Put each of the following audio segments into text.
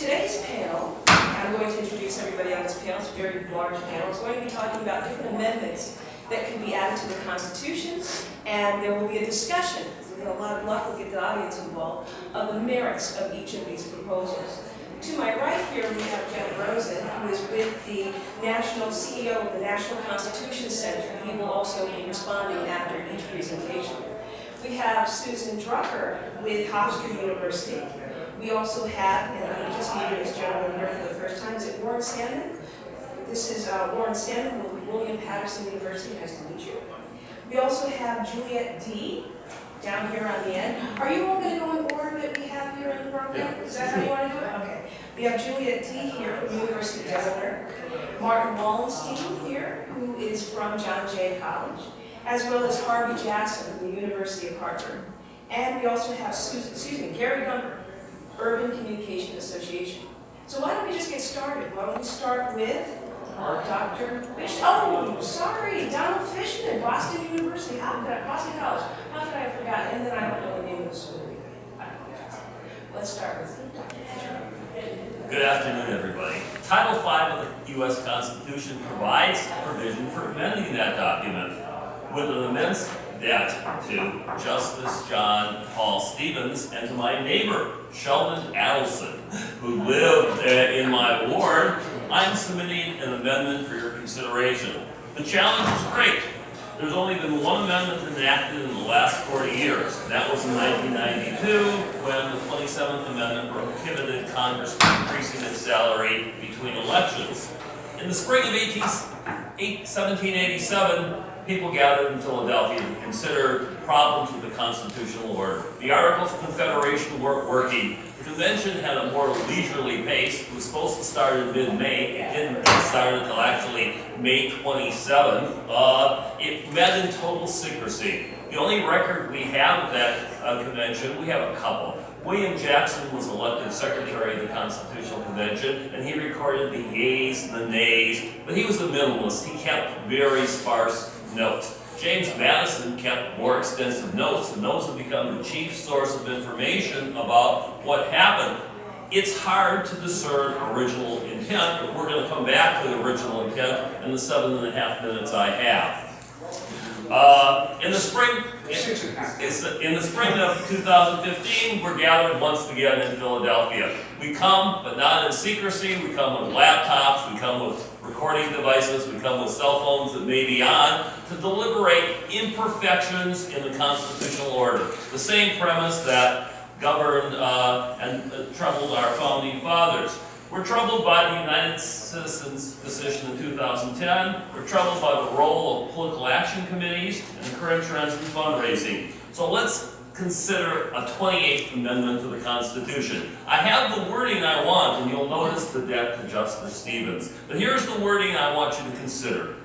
Today's panel, I'm going to introduce everybody on this panel. It's a very large panel. It's going to be talking about different amendments that can be added to the Constitution, and there will be a discussion, with a lot of luck, we'll get the audience involved, of the merits of each of these proposals. To my right here, we have Janet Rosen, who is with the CEO of the National Constitution Center. He will also be responding after each presentation. We have Susan Drucker with Hofstra University. We also have, and I'm just meeting this gentleman here for the first time, is it Warren Sandman? This is Warren Sandman with William Patterson University. Nice to meet you. We also have Juliet D. down here on the end. Are you all going to go in order that we have here in the program? Is that how you want to do it? Okay. We have Juliet D. here from the University of Delaware. Martin Wallenstein here, who is from John Jay College, as well as Harvey Jackson from the University of Harvard. And we also have Gary Gunter, Urban Communication Association. So why don't we just get started? Why don't we start with Dr. Fishman. Oh, sorry, Donald Fishman, Boston University. Boston College. How could I have forgotten? And then I don't know the name of the school either. I apologize. Let's start with Dr. Fishman. Good afternoon, everybody. Title V of the U.S. Constitution provides provision for amending that document with an immense debt to Justice John Paul Stevens and to my neighbor, Sheldon Adelson, who lived in my ward. I'm submitting an amendment for your consideration. The challenge is great. There's only been one amendment enacted in the last 40 years. That was in 1992 when the 27th Amendment prohibited Congress from increasing its salary between elections. In the spring of 1787, people gathered in Philadelphia to consider problems with the constitutional order. The Articles of Confederation weren't working. The convention had a more leisurely pace. It was supposed to start in mid-May. It didn't start until actually May 27th. It met in total secrecy. The only record we have of that convention, we have a couple. William Jackson was elected Secretary of the Constitutional Convention, and he recorded the yeas and the nays, but he was a minimalist. He kept very sparse notes. James Madison kept more extensive notes, and those have become the chief source of information about what happened. It's hard to discern original intent, but we're going to come back to the original intent in the 7.5 minutes I have. In the spring of 2015, we're gathered once again in Philadelphia. We come, but not in secrecy. We come with laptops. We come with recording devices. We come with cell phones that may be on to deliberate imperfections in the constitutional order. The same premise that governed and troubled our founding fathers. We're troubled by the United Citizens decision in 2010. We're troubled by the role of political action committees and the current trends in fundraising. So let's consider a 28th Amendment to the Constitution. I have the wording I want, and you'll notice the debt to Justice Stevens. But here's the wording I want you to consider.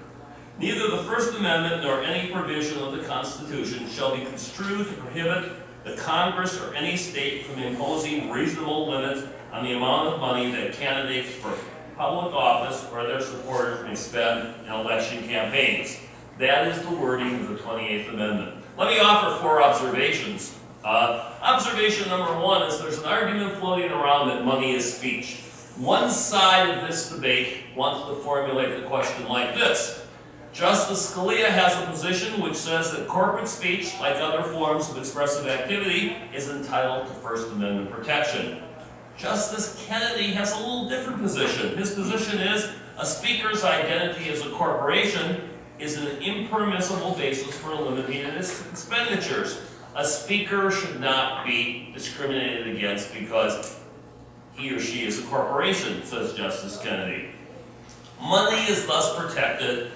Neither the First Amendment nor any provision of the Constitution shall be construed to prohibit the Congress or any state from imposing reasonable limits on the amount of money that candidates for public office or their supporters may spend in election campaigns. That is the wording of the 28th Amendment. Let me offer 4 observations. Observation number 1 is there's an argument floating around that money is speech. One side of this debate wants to formulate the question like this. Justice Scalia has a position which says that corporate speech, like other forms of expressive activity, is entitled to First Amendment protection. Justice Kennedy has a little different position. His position is a speaker's identity as a corporation is an impermissible basis for limiting its expenditures. A speaker should not be discriminated against because he or she is a corporation, says Justice Kennedy. Money is thus protected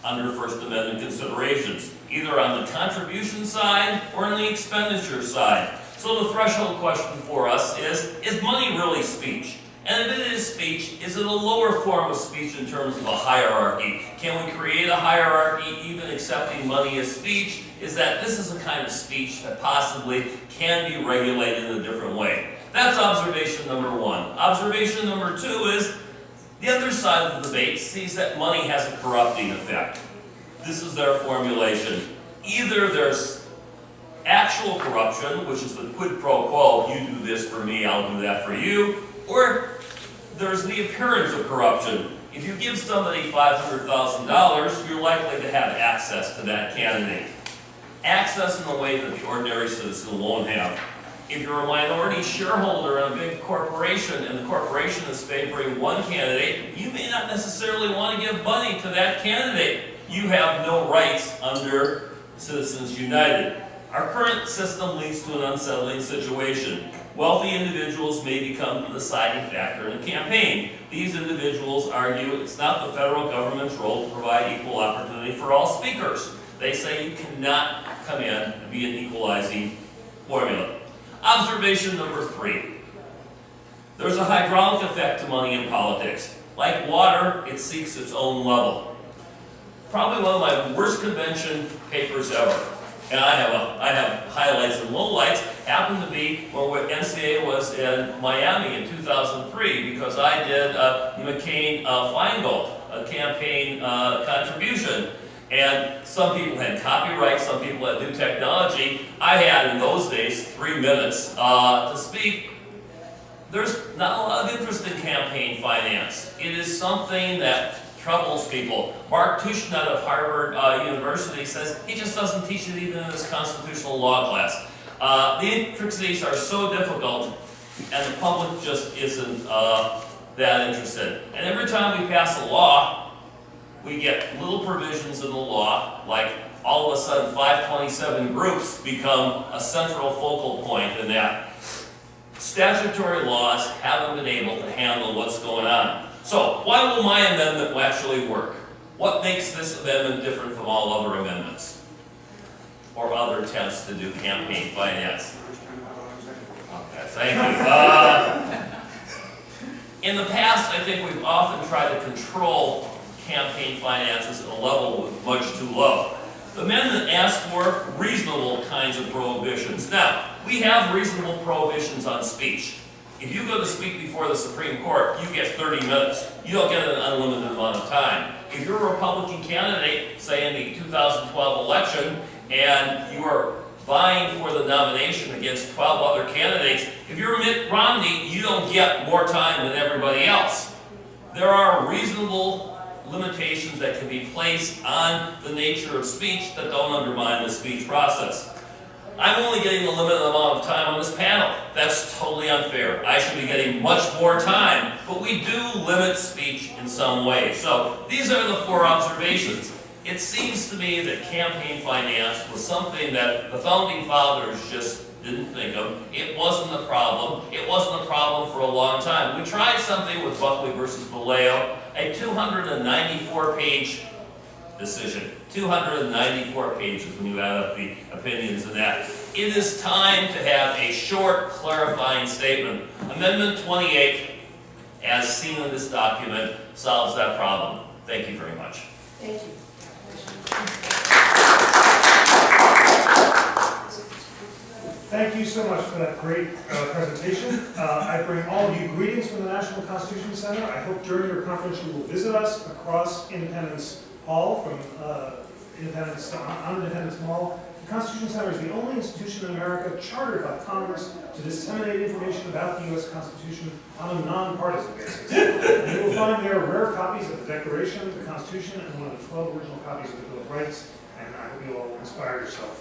under First Amendment considerations, either on the contribution side or on the expenditure side. So the threshold question for us is money really speech? And if it is speech, is it a lower form of speech in terms of a hierarchy? Can we create a hierarchy even accepting money as speech? Is that this is a kind of speech that possibly can be regulated in a different way? That's observation number 1. Observation number 2 is the other side of the debate sees that money has a corrupting effect. This is their formulation. Either there's actual corruption, which is the quid pro quo, you do this for me, I'll do that for you, Or there's the appearance of corruption. If you give somebody $500,000, you're likely to have access to that candidate. Access in a way that the ordinary citizen won't have. If you're a minority shareholder in a big corporation and the corporation is favoring one candidate, you may not necessarily want to give money to that candidate. You have no rights under Citizens United. Our current system leads to an unsettling situation. Wealthy individuals may become the deciding factor in a campaign. These individuals argue it's not the federal government's role to provide equal opportunity for all speakers. They say you cannot come in and be an equalizing formula. Observation number 3. There's a hydraulic effect to money in politics. Like water, it seeks its own level. Probably one of my worst convention papers ever. And I have highlights and lowlights. Happened to be when NCA was in Miami in 2003 because I did McCain-Feingold, a campaign contribution. And some people had copyright, some people had new technology. I had, in those days, 3 minutes to speak. There's not a lot of interest in campaign finance. It is something that troubles people. Mark Tushnet of Harvard University says he just doesn't teach it even in his constitutional law class. The intricacies are so difficult, and the public just isn't that interested. And every time we pass a law, we get little provisions in the law, like all of a sudden 527 groups become a central focal point in that. Statutory laws haven't been able to handle what's going on. So, why will my amendment actually work? What makes this amendment different from all other amendments? Or other attempts to do campaign finance? Okay, thank you. In the past, I think we've often tried to control campaign finances at a level much too low. The amendment asks for reasonable kinds of prohibitions. Now, we have reasonable prohibitions on speech. If you go to speak before the Supreme Court, you get 30 minutes. You don't get an unlimited amount of time. If you're a Republican candidate, say in the 2012 election, and you are vying for the nomination against 12 other candidates, if you're Mitt Romney, you don't get more time than everybody else. There are reasonable limitations that can be placed on the nature of speech that don't undermine the speech process. I'm only getting a limited amount of time on this panel. That's totally unfair. I should be getting much more time, but we do limit speech in some way. So these are the 4 observations. It seems to me that campaign finance was something that the founding fathers just didn't think of. It wasn't a problem. It wasn't a problem for a long time. We tried something with Buckley versus Vallejo, a 294-page decision. 294 pages when you add up the opinions in that. It is time to have a short, clarifying statement. Amendment 28, as seen in this document, solves that problem. Thank you very much. Thank you. Thank you so much for that great presentation. I bring all of you greetings from the National Constitution Center. I hope during your conference you will visit us across Independence Hall, from Independence on Independence Mall. The Constitution Center is the only institution in America chartered by Congress to disseminate information about the U.S. Constitution on a nonpartisan basis. And you will find there rare copies of the Declaration, the Constitution, and one of the 12 original copies of the Bill of Rights. And I hope you will inspire yourself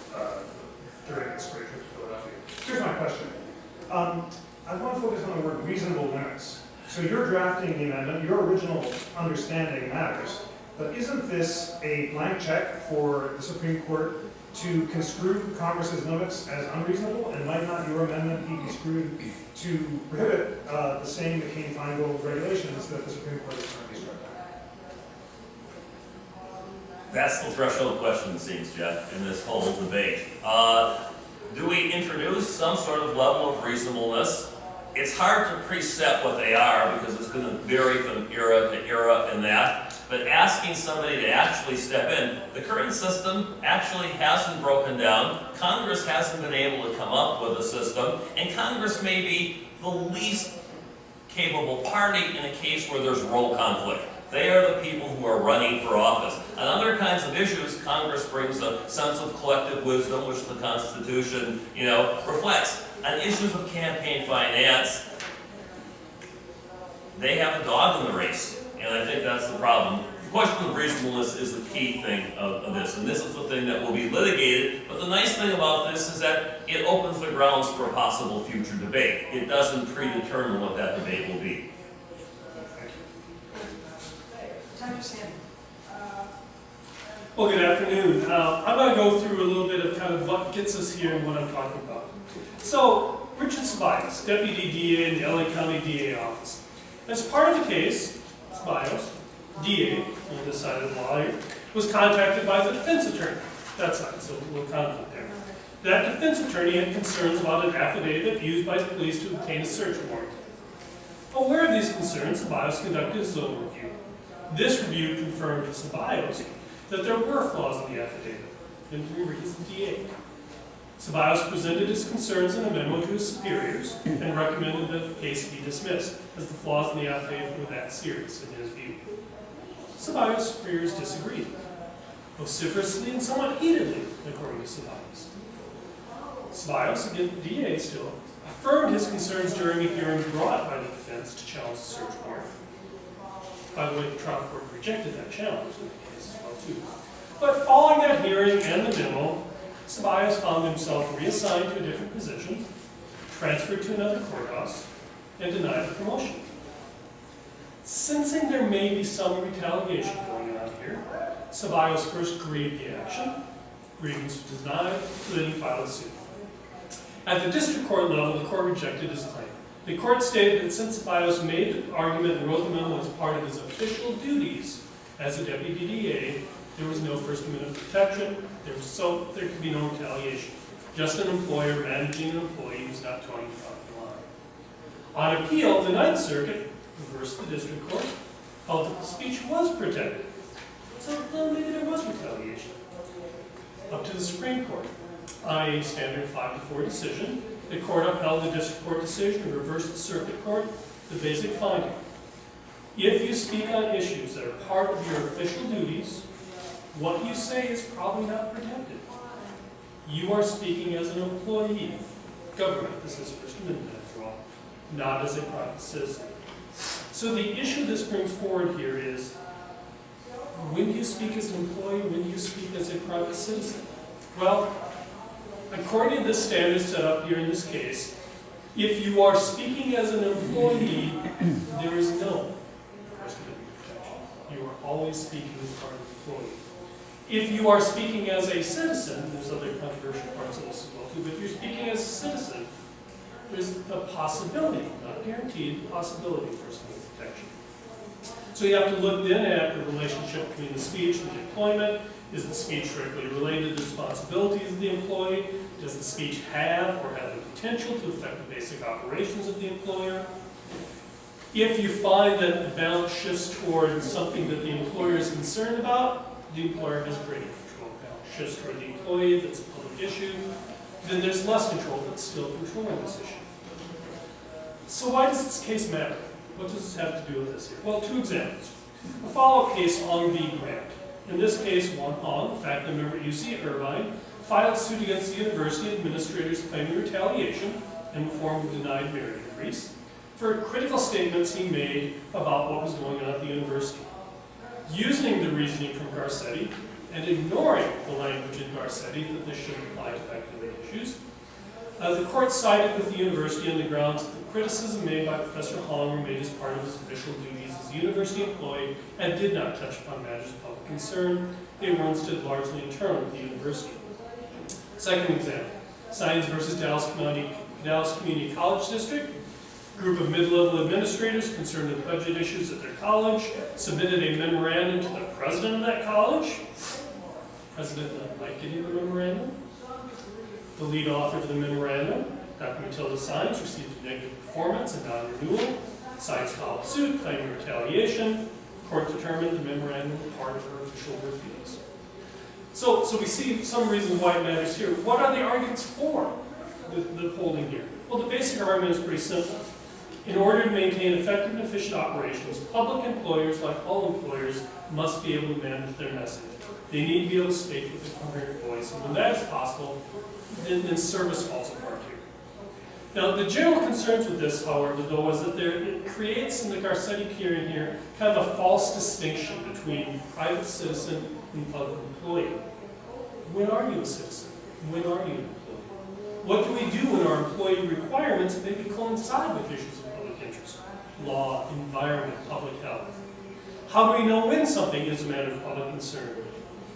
during this great trip to Philadelphia. Here's my question. I want to focus on the word reasonable limits. So you're drafting the amendment, your original understanding matters, but isn't this a blank check for the Supreme Court to construe Congress's limits as unreasonable? And might not your amendment be construed to prohibit the same McCain-Feingold regulations that the Supreme Court has currently struck down? That's the threshold question, it seems, Jeff, in this whole debate. Do we introduce some sort of level of reasonableness? It's hard to preset what they are because it's going to vary from era to era in that. But asking somebody to actually step in, the current system actually hasn't broken down. Congress hasn't been able to come up with a system, and Congress may be the least capable party in a case where there's role conflict. They are the people who are running for office. On other kinds of issues, Congress brings a sense of collective wisdom, which the Constitution, reflects. On issues of campaign finance, they have a dog in the race, and I think that's the problem. The question of reasonableness is the key thing of this, and this is the thing that will be litigated, but the nice thing about this is that it opens the grounds for a possible future debate. It doesn't predetermine what that debate will be. Dr. Sam. Well, good afternoon. I'm going to go through a little bit of kind of what gets us here and what I'm talking about. So, Richard Ceballos, Deputy DA in the LA County DA office. As part of the case, Ceballos, DA, on this side of the law here, was contacted by the defense attorney. That side, so a little conflict there. That defense attorney had concerns about an affidavit used by the police to obtain a search warrant. Aware of these concerns, Ceballos conducted his own review. This review confirmed to Ceballos that there were flaws in the affidavit. And remember, he's the DA. Ceballos presented his concerns in a memo to his superiors and recommended that the case be dismissed, as the flaws in the affidavit were that serious in his view. Ceballos' superiors disagreed, vociferously and somewhat heatedly, according to Ceballos. Ceballos, again the DA still, affirmed his concerns during a hearing brought by the defense to challenge the search warrant. By the way, the trial court rejected that challenge in the case as well, too. But following that hearing and the memo, Ceballos found himself reassigned to a different position, transferred to another courthouse, and denied a promotion. Sensing there may be some retaliation going on here, Ceballos first grieved the action. Grievance was denied, so then he filed a suit. At the district court level, the court rejected his claim. The court stated that since Ceballos made the argument and wrote the memo as part of his official duties as a deputy DA, there was no First Amendment protection, there could be no retaliation. Just an employer managing an employee who's not towing the line. On appeal, the Ninth Circuit reversed the district court, held that the speech was protected. So, well, maybe there was retaliation. Up to the Supreme Court. On a standard 5-4 decision, the court upheld the district court decision and reversed the circuit court, the basic finding. If you speak on issues that are part of your official duties, what you say is probably not protected. You are speaking as an employee. Government, this is First Amendment after all, not as a private citizen. So the issue this brings forward here is, when you speak as an employee, when you speak as a private citizen? Well, according to the standards set up here in this case, if you are speaking as an employee, there is no First Amendment protection. You are always speaking as part of the employee. If you are speaking as a citizen, there's other controversial parts of this as well too, but if you're speaking as a citizen, there's a possibility, not guaranteed, possibility of First Amendment protection. So you have to look then at the relationship between the speech and the employment. Is the speech directly related to the responsibilities of the employee? Does the speech have or have the potential to affect the basic operations of the employer? If you find that the balance shifts toward something that the employer is concerned about, the employer has greater control. Balance shifts toward the employee, that's a public issue, then there's less control, but still controlling this issue. So why does this case matter? What does this have to do with this here? Well, two examples. A follow-up case, Ong v. Grant. In this case, Won Ong, faculty member at UC Irvine, filed suit against the university administrators claiming retaliation in the form of denied merit increase for critical statements he made about what was going on at the university. Using the reasoning from Garcetti and ignoring the language in Garcetti that this should apply to academic issues, the court sided with the university on the grounds that the criticism made by Professor Hong were made as part of his official duties as a university employee and did not touch upon matters of public concern. They were instead largely internal to the university. Second example, Science versus Dallas Community College District. A group of mid-level administrators concerned with budget issues at their college submitted a memorandum to the president of that college. President not like getting the memorandum. The lead author of the memorandum, Dr. Matilda Science, received a negative performance and non-renewal. Science filed suit, claiming retaliation. The court determined the memorandum was part of her official reviews. So we see some reason why it matters here. What are the arguments for the holding here? Well, the basic argument is pretty simple. In order to maintain effective and efficient operations, public employers, like all employers, must be able to manage their message. They need to be able to speak with a coherent voice, and when that is possible, then service falls apart here. Now, the general concerns with this, however, though, is that it creates in the Garcetti hearing here kind of a false distinction between private citizen and public employee. When are you a citizen? When are you an employee? What do we do when our employee requirements maybe coincide with issues of public interest? Law, environment, public health. How do we know when something is a matter of public concern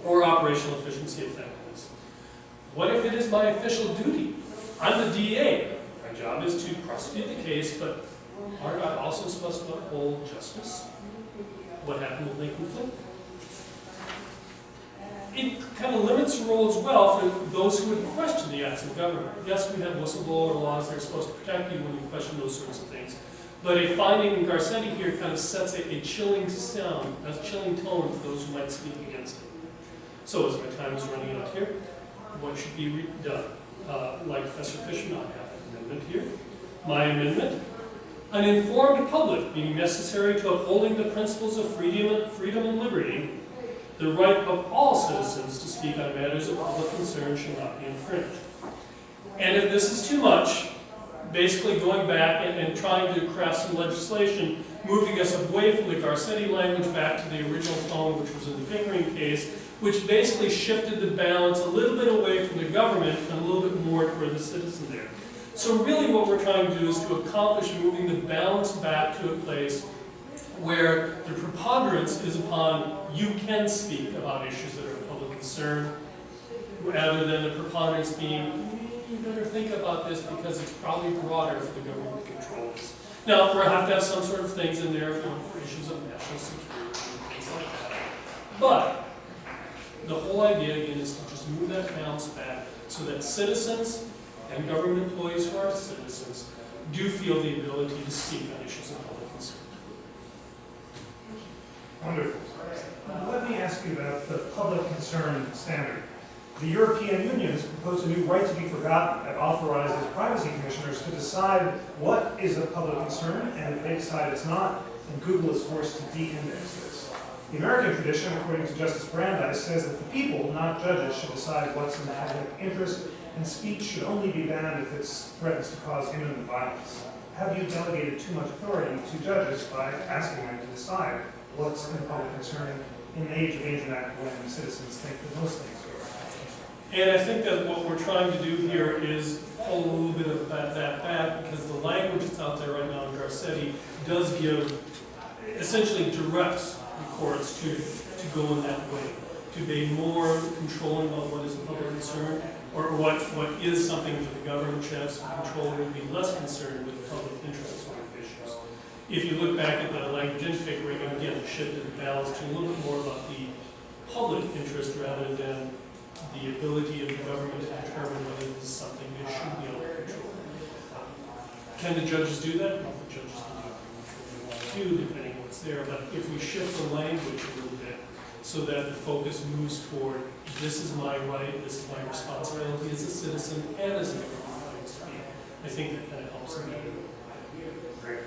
or operational efficiency effectiveness? What if it is my official duty? I'm the DA. My job is to prosecute the case, but aren't I also supposed to uphold justice? What happened with Lincoln Flint? It kind of limits the role as well for those who would question the acts of government. Yes, we have whistleblower laws that are supposed to protect you when you question those sorts of things. But a finding in Garcetti here kind of sets a chilling sound, a chilling tone for those who might speak against it. So as my time is running out here, what should be done? Like Professor Fishman, I have an amendment here. My amendment: an informed public being necessary to upholding the principles of freedom and liberty, the right of all citizens to speak on matters of public concern shall not be infringed. And if this is too much, basically going back and trying to craft some legislation, moving us away from the Garcetti language back to the original tone, which was in the Pickering case, which basically shifted the balance a little bit away from the government and a little bit more toward the citizen there. So really what we're trying to do is to accomplish moving the balance back to a place where the preponderance is upon you can speak about issues that are of public concern, rather than the preponderance being, you better think about this because it's probably broader for the government to control this. Now, we'll have to have some sort of things in there for issues of national security and things like that. But the whole idea, again, is to just move that balance back so that citizens and government employees who are citizens do feel the ability to speak on issues of public concern. Wonderful. Let me ask you about the public concern standard. The European Union has proposed a new right to be forgotten that authorizes privacy commissioners to decide what is of public concern, and if they decide it's not, then Google is forced to de-index this. The American tradition, according to Justice Brandeis, says that the people, not judges, should decide what's in the public interest, and speech should only be banned if it threatens to cause imminent violence. Have you delegated too much authority to judges by asking them to decide what's in public concern in the age of the internet when citizens think that most things are? And I think that what we're trying to do here is pull a little bit of that back, because the language that's out there right now in Garcetti does give, essentially directs the courts to go in that way, to be more controlling about what is a public concern, or what is something that the government should have some control over, and be less concerned with public interest sort of issues. If you look back at the language in Pickering, again, it shifted the balance to a little bit more about the public interest rather than the ability of the government to determine whether this is something that should be under control. Can the judges do that? Well, the judges can do what they want to do, depending on what's there. But if we shift the language a little bit so that the focus moves toward this is my right, this is my responsibility as a citizen and as a government employee, I think that kind of helps me. Great.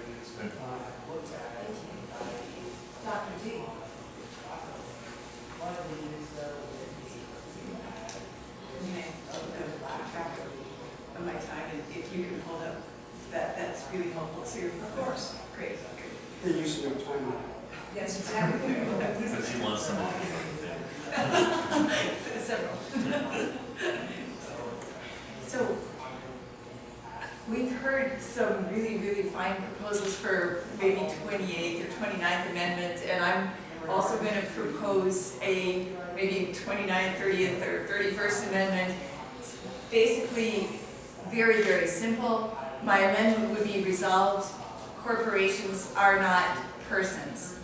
Dr. D. Of my time, and if you can hold up, that's really helpful too. Of course, great. They used to have time. Yes, exactly. Because he wants some. Several. So we've heard some really, really fine proposals for maybe 28th or 29th Amendment, and I'm also going to propose a maybe 29th, 30th, or 31st Amendment. Basically, very, very simple. My amendment would be resolved: corporations are not persons.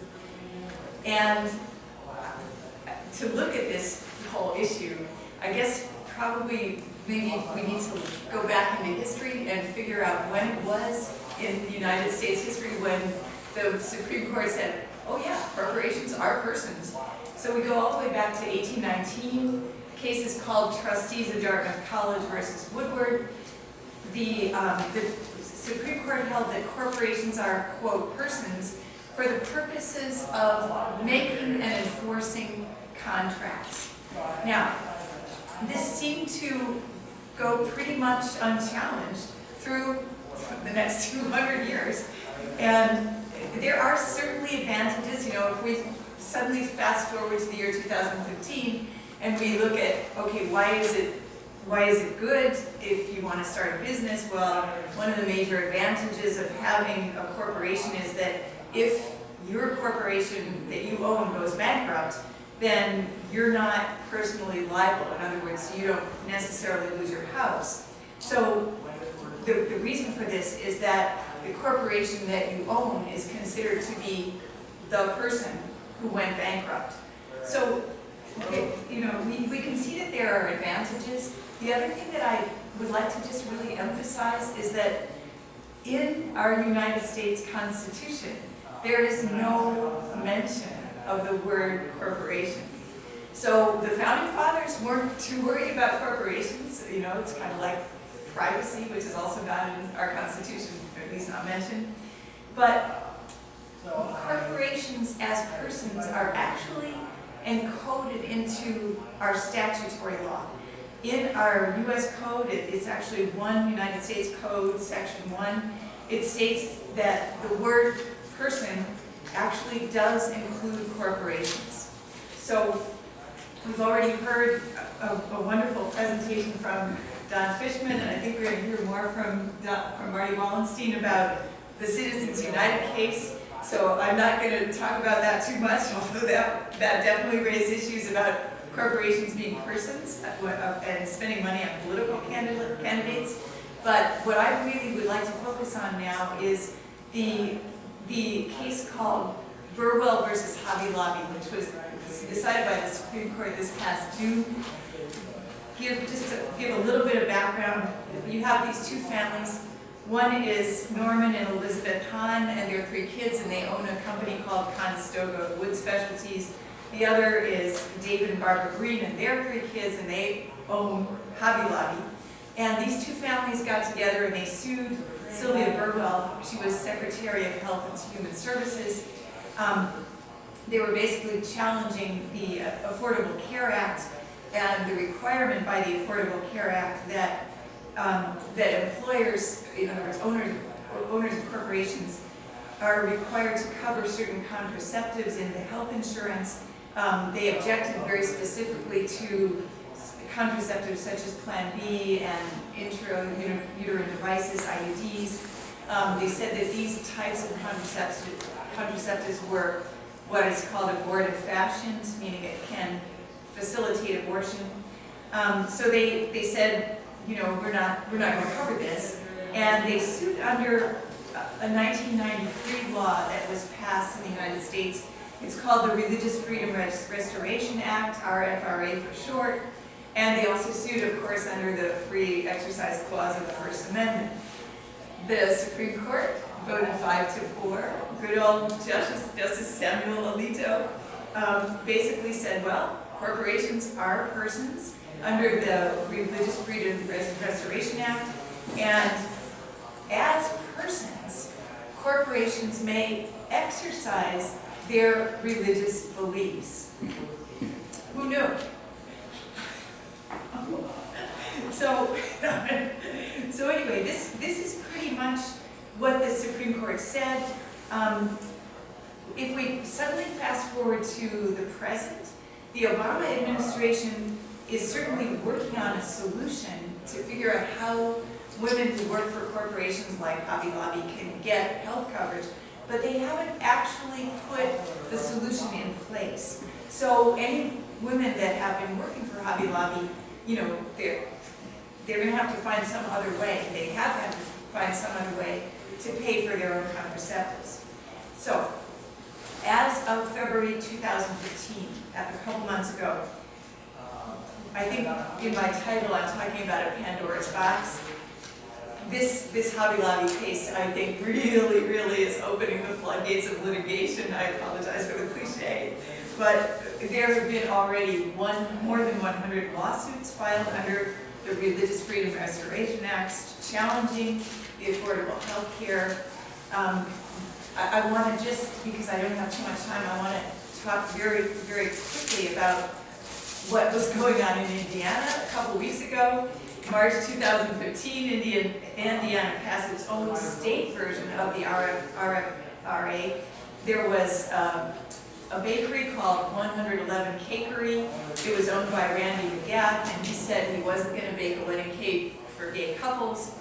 And to look at this whole issue, I guess probably maybe we need to go back into history and figure out when it was in the United States history when the Supreme Court said, oh yeah, corporations are persons. So we go all the way back to 1819. The case is called Trustees of Dartmouth College versus Woodward. The Supreme Court held that corporations are, quote, persons for the purposes of making and enforcing contracts. Now, this seemed to go pretty much unchallenged through the next 200 years. And there are certainly advantages, you know, if we suddenly fast forward to the year 2015 and we look at, okay, why is it good if you want to start a business? Well, one of the major advantages of having a corporation is that if your corporation that you own goes bankrupt, then you're not personally liable. In other words, you don't necessarily lose your house. So the reason for this is that the corporation that you own is considered to be the person who went bankrupt. So, you know, we can see that there are advantages. The other thing that I would like to just really emphasize is that in our United States Constitution, there is no mention of the word corporation. So the founding fathers weren't too worried about corporations. You know, it's kind of like privacy, which is also not in our Constitution, or at least not mentioned. But corporations as persons are actually encoded into our statutory law. In our U.S. Code, it's actually 1 United States Code, Section 1. It states that the word person actually does include corporations. So we've already heard a wonderful presentation from Don Fishman, and I think we're going to hear more from Marty Wallenstein about the Citizens United case. So I'm not going to talk about that too much, although that definitely raised issues about corporations being persons and spending money on political candidates. But what I really would like to focus on now is the case called Burwell versus Hobby Lobby, which was decided by the Supreme Court this past June. Just to give a little bit of background, you have these two families. One is Norman and Elizabeth Hahn and their 3 kids, and they own a company called Conestoga Wood Specialties. The other is David and Barbara Green and their 3 kids, and they own Hobby Lobby. And these two families got together and they sued Sylvia Burwell. She was Secretary of Health and Human Services. They were basically challenging the Affordable Care Act and the requirement by the Affordable Care Act that employers, in other words, owners of corporations, are required to cover certain contraceptives in the health insurance. They objected very specifically to contraceptives such as Plan B and intrauterine devices, IUDs. They said that these types of contraceptives were what is called abortive fashions, meaning it can facilitate abortion. So they said, you know, we're not going to cover this, and they sued under a 1993 law that was passed in the United States. It's called the Religious Freedom Restoration Act, RFRA for short, and they also sued, of course, under the Free Exercise Clause of the First Amendment. The Supreme Court voted 5-4. Good old Justice Samuel Alito basically said, well, corporations are persons under the Religious Freedom Restoration Act, and as persons, corporations may exercise their religious beliefs. Who knew? So anyway, this is pretty much what the Supreme Court said. If we suddenly fast forward to the present, the Obama administration is certainly working on a solution to figure out how women who work for corporations like Hobby Lobby can get health coverage, but they haven't actually put the solution in place. So any women that have been working for Hobby Lobby, you know, they're going to have to find some other way. They have had to find some other way to pay for their own contraceptives. So, as of February 2015, a couple months ago, I think in my title I'm talking about a Pandora's box. This Hobby Lobby case, I think, really is opening the floodgates of litigation. I apologize for the cliche. But there have been already more than 100 lawsuits filed under the Religious Freedom Restoration Act challenging the affordable health care. I want to just, because I don't have too much time, I want to talk very quickly about what was going on in Indiana a couple weeks ago. March 2015, Indiana passed its own state version of the RFRA. There was a bakery called 111 Cakery. It was owned by Randy McGath, and he said he wasn't going to bake a wedding cake for gay couples.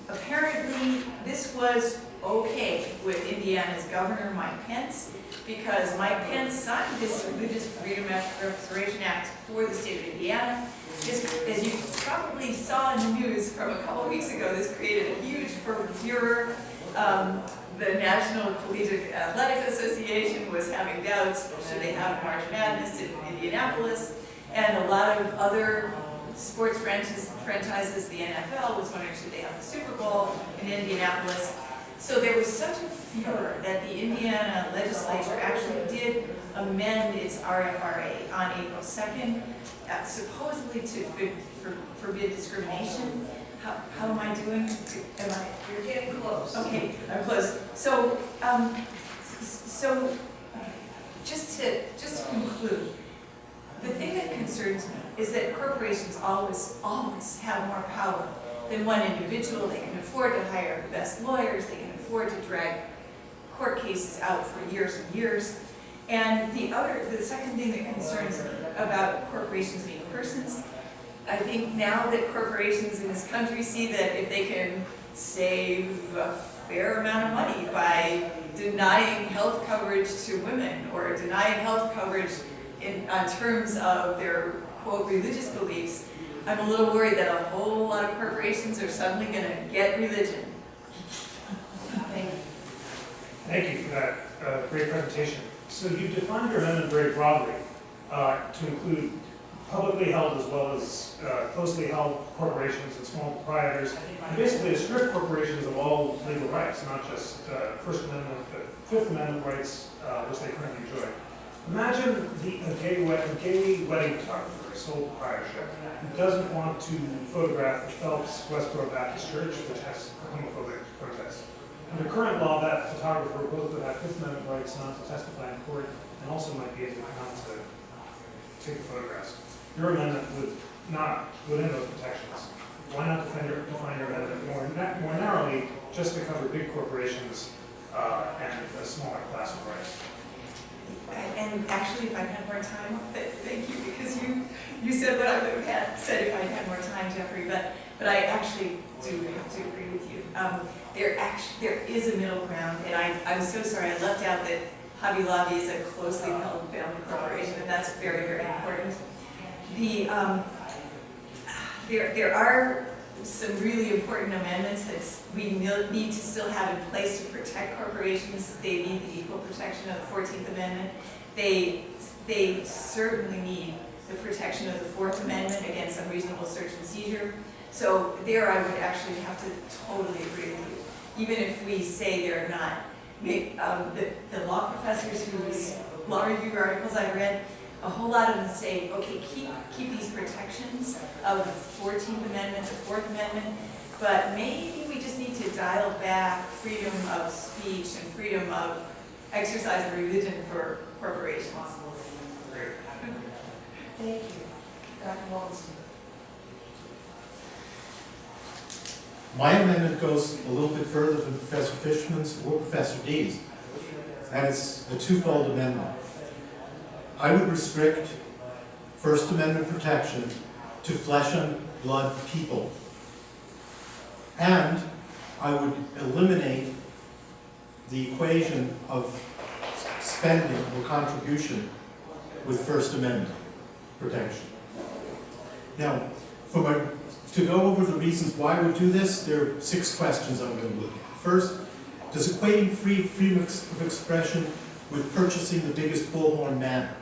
Apparently, this was okay with Indiana's Governor Mike Pence, because Mike Pence signed this Religious Freedom Restoration Act for the state of Indiana. As you probably saw in the news from a couple of weeks ago, this created a huge furor. The National Collegiate Athletic Association was having doubts, should they have March Madness in Indianapolis? And a lot of other sports franchises, the NFL was wondering, should they have the Super Bowl in Indianapolis? So there was such a furor that the Indiana legislature actually did amend its RFRA on April 2nd, supposedly to forbid discrimination. How am I doing? You're getting close. Okay, I'm close. So, just to conclude, the thing that concerns me is that corporations always have more power than one individual. They can afford to hire the best lawyers. They can afford to drag court cases out for years and years. And the second thing that concerns me about corporations being persons, I think now that corporations in this country see that if they can save a fair amount of money by denying health coverage to women or denying health coverage on terms of their, quote, religious beliefs, I'm a little worried that a whole lot of corporations are suddenly going to get religion. Thank you. Thank you for that great presentation. So you defined your amendment very broadly to include publicly held as well as closely held corporations and small proprietors, and basically to strip corporations of all legal rights, not just First Amendment, but Fifth Amendment rights, which they currently enjoy. Imagine a gay wedding photographer, a sole proprietorship, who doesn't want to photograph the Phelps Westboro Baptist Church, which has homophobic protests. Under current law, that photographer both would have Fifth Amendment rights not to testify in court and also might be able not to take the photographs. Your amendment would end those protections. Why not define your amendment more narrowly, just to cover big corporations and a smaller class of rights? And actually, if I had more time, thank you, because you said what I would have said if I had more time, Jeffrey. But I actually do have to agree with you. There is a middle ground, and I'm so sorry I left out that Hobby Lobby is a closely held family corporation, and that's very, very important. There are some really important amendments that we need to still have in place to protect corporations. They need the equal protection of the 14th Amendment. They certainly need the protection of the Fourth Amendment against unreasonable search and seizure. So there I would actually have to totally agree with you. Even if we say they're not. The law professors whose law review articles I read, a whole lot of them say, okay, keep these protections of the 14th Amendment, the Fourth Amendment, but maybe we just need to dial back freedom of speech and freedom of exercise of religion for corporations. Thank you. Dr. Walton. My amendment goes a little bit further than Professor Fishman's or Professor Dee's, and it's a twofold amendment. I would restrict First Amendment protection to flesh and blood people, and I would eliminate the equation of spending or contribution with First Amendment protection. Now, to go over the reasons why I would do this, there are 6 questions I'm going to look at. First, does equating freedom of expression with purchasing the biggest bullhorn matter?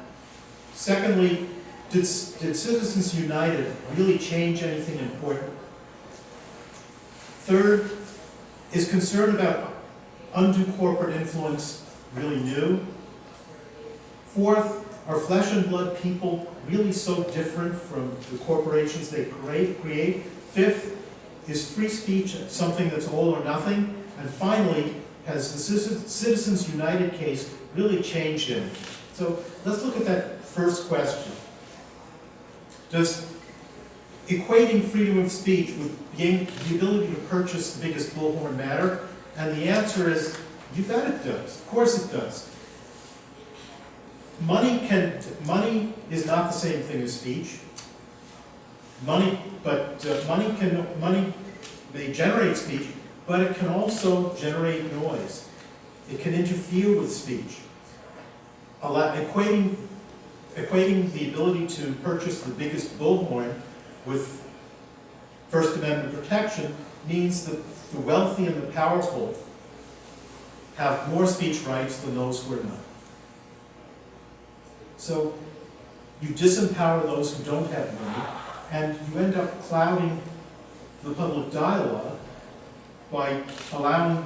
Secondly, did Citizens United really change anything important? Third, is concern about undue corporate influence really new? Fourth, are flesh and blood people really so different from the corporations they create? Fifth, is free speech something that's all or nothing? And finally, has the Citizens United case really changed anything? So let's look at that first question. Does equating freedom of speech with the ability to purchase the biggest bullhorn matter? And the answer is, you bet it does. Of course it does. Money is not the same thing as speech. Money may generate speech, but it can also generate noise. It can interfere with speech. Equating the ability to purchase the biggest bullhorn with First Amendment protection means that the wealthy and the powerful have more speech rights than those who are not. So you disempower those who don't have money, and you end up clouding the public dialogue by allowing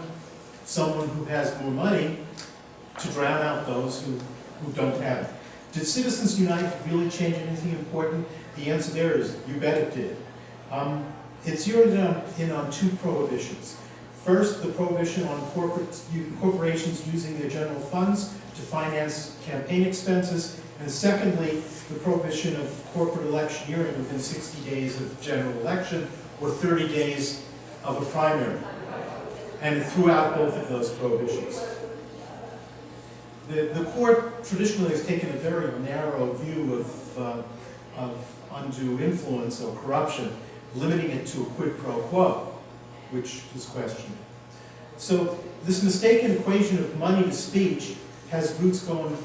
someone who has more money to drown out those who don't have it. Did Citizens United really change anything important? The answer there is, you bet it did. It zeroed in on two prohibitions. First, the prohibition on corporations using their general funds to finance campaign expenses, and secondly, the prohibition of corporate electioneering within 60 days of general election or 30 days of a primary. And it threw out both of those prohibitions. The court traditionally has taken a very narrow view of undue influence or corruption, limiting it to a quid pro quo, which is questioned. So this mistaken equation of money to speech has roots going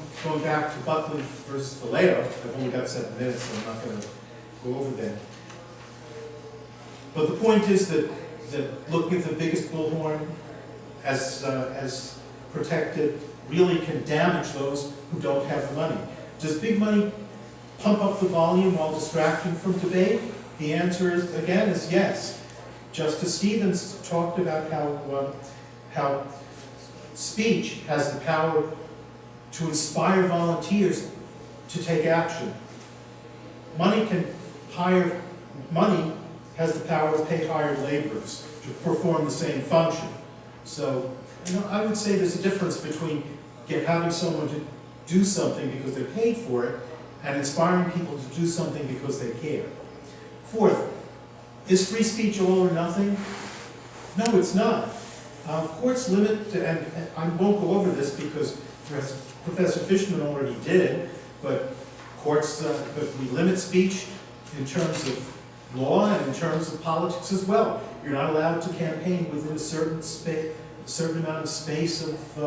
back to Buckley versus Vallejo. I've only got 7 minutes, so I'm not going to go over that. But the point is that looking at the biggest bullhorn as protected really can damage those who don't have the money. Does big money pump up the volume while distracting from debate? The answer is, again, is yes. Justice Stevens talked about how speech has the power to inspire volunteers to take action. Money has the power to pay hired laborers to perform the same function. So, I would say there's a difference between having someone to do something because they're paid for it and inspiring people to do something because they care. Fourth, is free speech all or nothing? No, it's not. Courts limit, and I won't go over this because Professor Fishman already did it, but we limit speech in terms of law and in terms of politics as well. You're not allowed to campaign within a certain amount of space of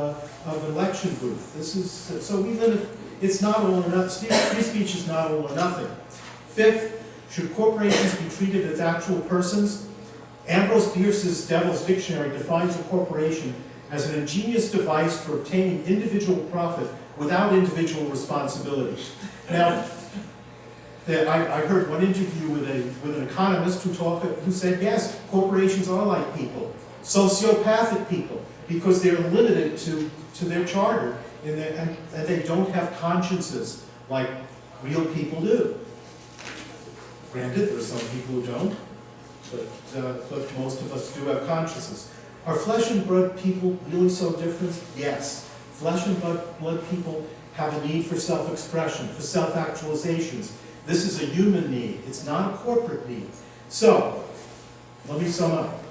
an election booth. So we limit. It's not all or nothing. Free speech is not all or nothing. Fifth, should corporations be treated as actual persons? Ambrose Bierce's Devil's Dictionary defines a corporation as an ingenious device for obtaining individual profit without individual responsibility. Now, I heard one interview with an economist who said, yes, corporations are like people, sociopathic people, because they're limited to their charter, and they don't have consciences like real people do. Granted, there are some people who don't, but most of us do have consciences. Are flesh and blood people really so different? Yes. Flesh and blood people have a need for self-expression, for self-actualizations. This is a human need. It's not a corporate need. So, let me sum up.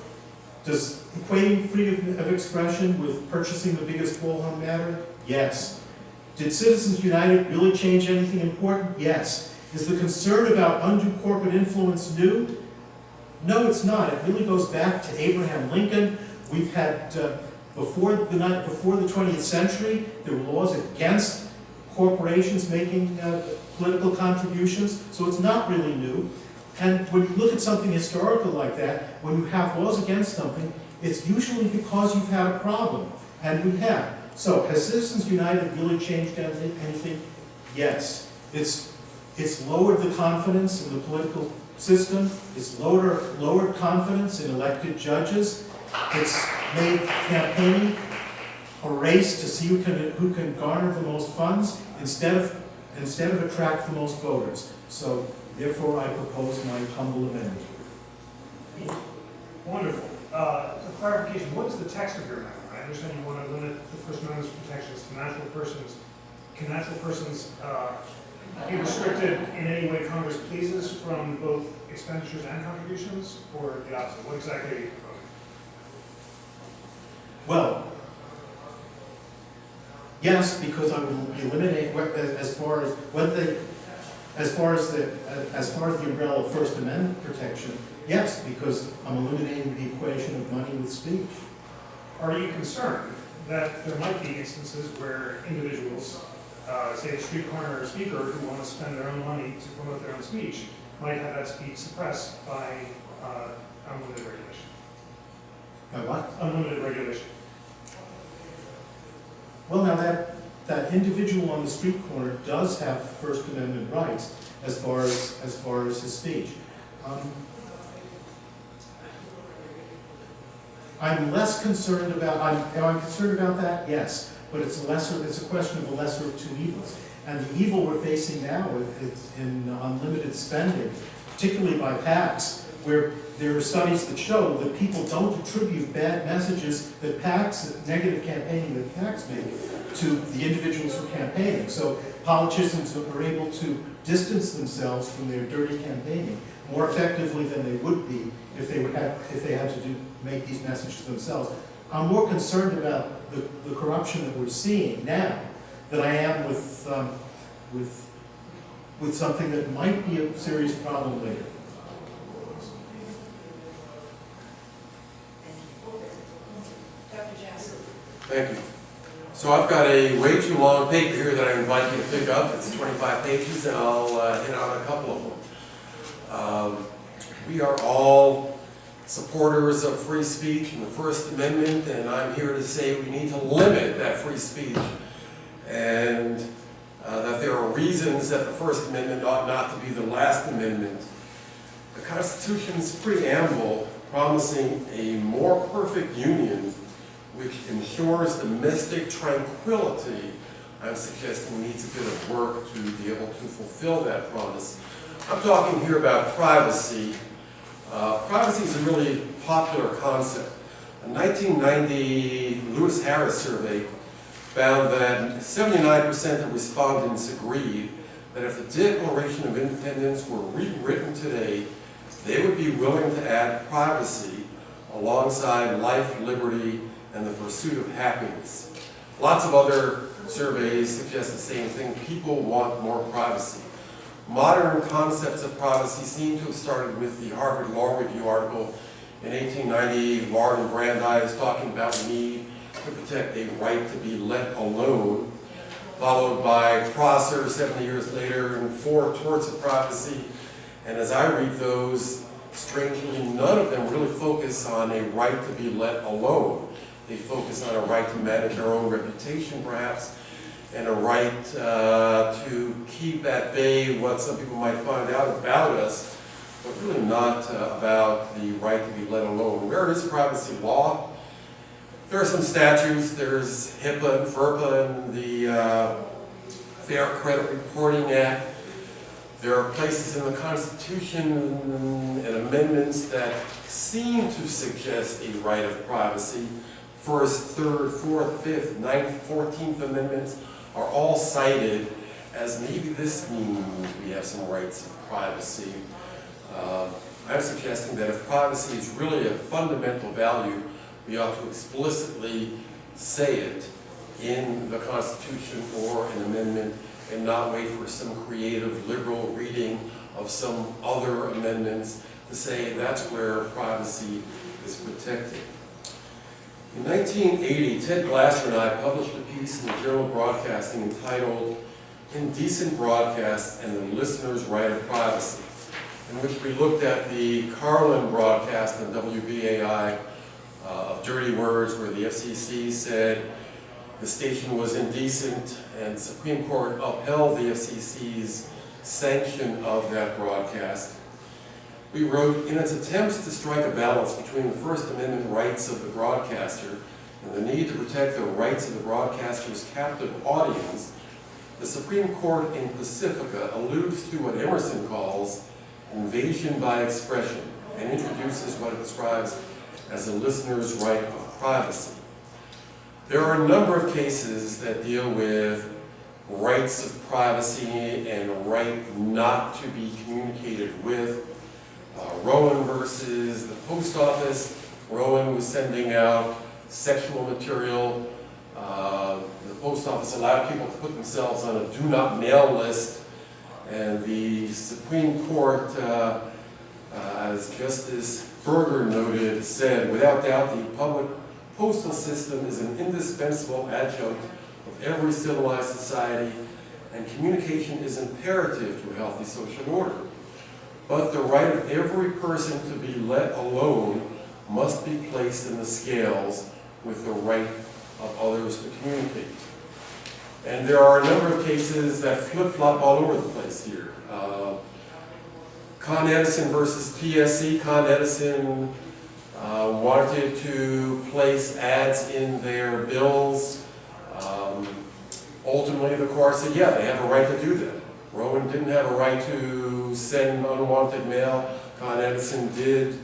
Does equating freedom of expression with purchasing the biggest bullhorn matter? Yes. Did Citizens United really change anything important? Yes. Is the concern about undue corporate influence new? No, it's not. It really goes back to Abraham Lincoln. We've had, before the 20th century, there were laws against corporations making political contributions, so it's not really new. And when you look at something historical like that, when you have laws against something, it's usually because you've had a problem, and we have. So, has Citizens United really changed anything? Yes. It's lowered the confidence in the political system. It's lowered confidence in elected judges. It's made campaigning a race to see who can garner the most funds instead of attract the most voters. So therefore, I propose my humble amendment. Wonderful. For clarification, what is the text of your amendment? I understand you want to limit the First Amendment's protections to natural persons. Can natural persons be restricted in any way Congress pleases from both expenditures and contributions, or the opposite? What exactly are you proposing? Well, yes, because I will eliminate as far as the umbrella of First Amendment protection. Yes, because I'm eliminating the equation of money with speech. Are you concerned that there might be instances where individuals, say a street corner speaker who want to spend their own money to promote their own speech, might have that speech suppressed by unlimited regulation? By what? Unlimited regulation. Well, now that individual on the street corner does have First Amendment rights as far as his speech. I'm less concerned about. Am I concerned about that? Yes, but it's a question of a lesser of two evils. And the evil we're facing now is in unlimited spending, particularly by PACs, where there are studies that show that people don't attribute bad messages that PACs, negative campaigning that PACs make, to the individuals who are campaigning. So politicians are able to distance themselves from their dirty campaigning more effectively than they would be if they had to make these messages themselves. I'm more concerned about the corruption that we're seeing now than I am with something that might be a serious problem later. Dr. Jackson. Thank you. So I've got a way too long paper here that I invite you to pick up. It's 25 pages, and I'll hit on a couple of them. We are all supporters of free speech and the First Amendment, and I'm here to say we need to limit that free speech, and that there are reasons that the First Amendment ought not to be the last amendment. The Constitution's preamble promising a more perfect union which ensures domestic tranquility, I'm suggesting needs a bit of work to be able to fulfill that promise. I'm talking here about privacy. Privacy is a really popular concept. A 1990 Lewis Harris survey found that 79% of respondents agreed that if the Declaration of Independence were rewritten today, they would be willing to add privacy alongside life, liberty, and the pursuit of happiness. Lots of other surveys suggest the same thing. People want more privacy. Modern concepts of privacy seem to have started with the Harvard Law Review article in 1890. Warren Brandeis talking about the need to protect a right to be let alone, followed by Prosser 70 years later and 4 torts of privacy. And as I read those, strangely, none of them really focus on a right to be let alone. They focus on a right to manage our own reputation, perhaps, and a right to keep at bay what some people might find out about us, but really not about the right to be let alone. Where is privacy law? There are some statutes. There's HIPAA and FERPA and the Fair Credit Reporting Act. There are places in the Constitution and amendments that seem to suggest a right of privacy. First, Third, Fourth, Fifth, Ninth, 14th Amendments are all cited as maybe this means we have some rights of privacy. I'm suggesting that if privacy is really a fundamental value, we ought to explicitly say it in the Constitution or an amendment and not wait for some creative liberal reading of some other amendments to say that's where privacy is protected. In 1980, Ted Glasser and I published a piece in the Journal of Broadcasting entitled Indecent Broadcasts and the Listener's Right of Privacy, in which we looked at the Carlin broadcast on WBAI of dirty words where the FCC said the station was indecent, and the Supreme Court upheld the FCC's sanction of that broadcast. We wrote, in its attempts to strike a balance between the First Amendment rights of the broadcaster and the need to protect the rights of the broadcaster's captive audience, the Supreme Court in Pacifica alludes to what Emerson calls invasion by expression and introduces what it describes as a listener's right of privacy. There are a number of cases that deal with rights of privacy and a right not to be communicated with. Rowan versus the post office. Rowan was sending out sexual material. The post office allowed people to put themselves on a do not mail list. And the Supreme Court, as Justice Berger noted, said, without doubt, the public postal system is an indispensable adjunct of every civilized society, and communication is imperative to a healthy social order. But the right of every person to be let alone must be placed in the scales with the right of others to communicate. And there are a number of cases that flip-flop all over the place here. Con Edison versus PSC. Con Edison wanted to place ads in their bills. Ultimately, the court said, yeah, they have a right to do that. Rowan didn't have a right to send unwanted mail. Con Edison did.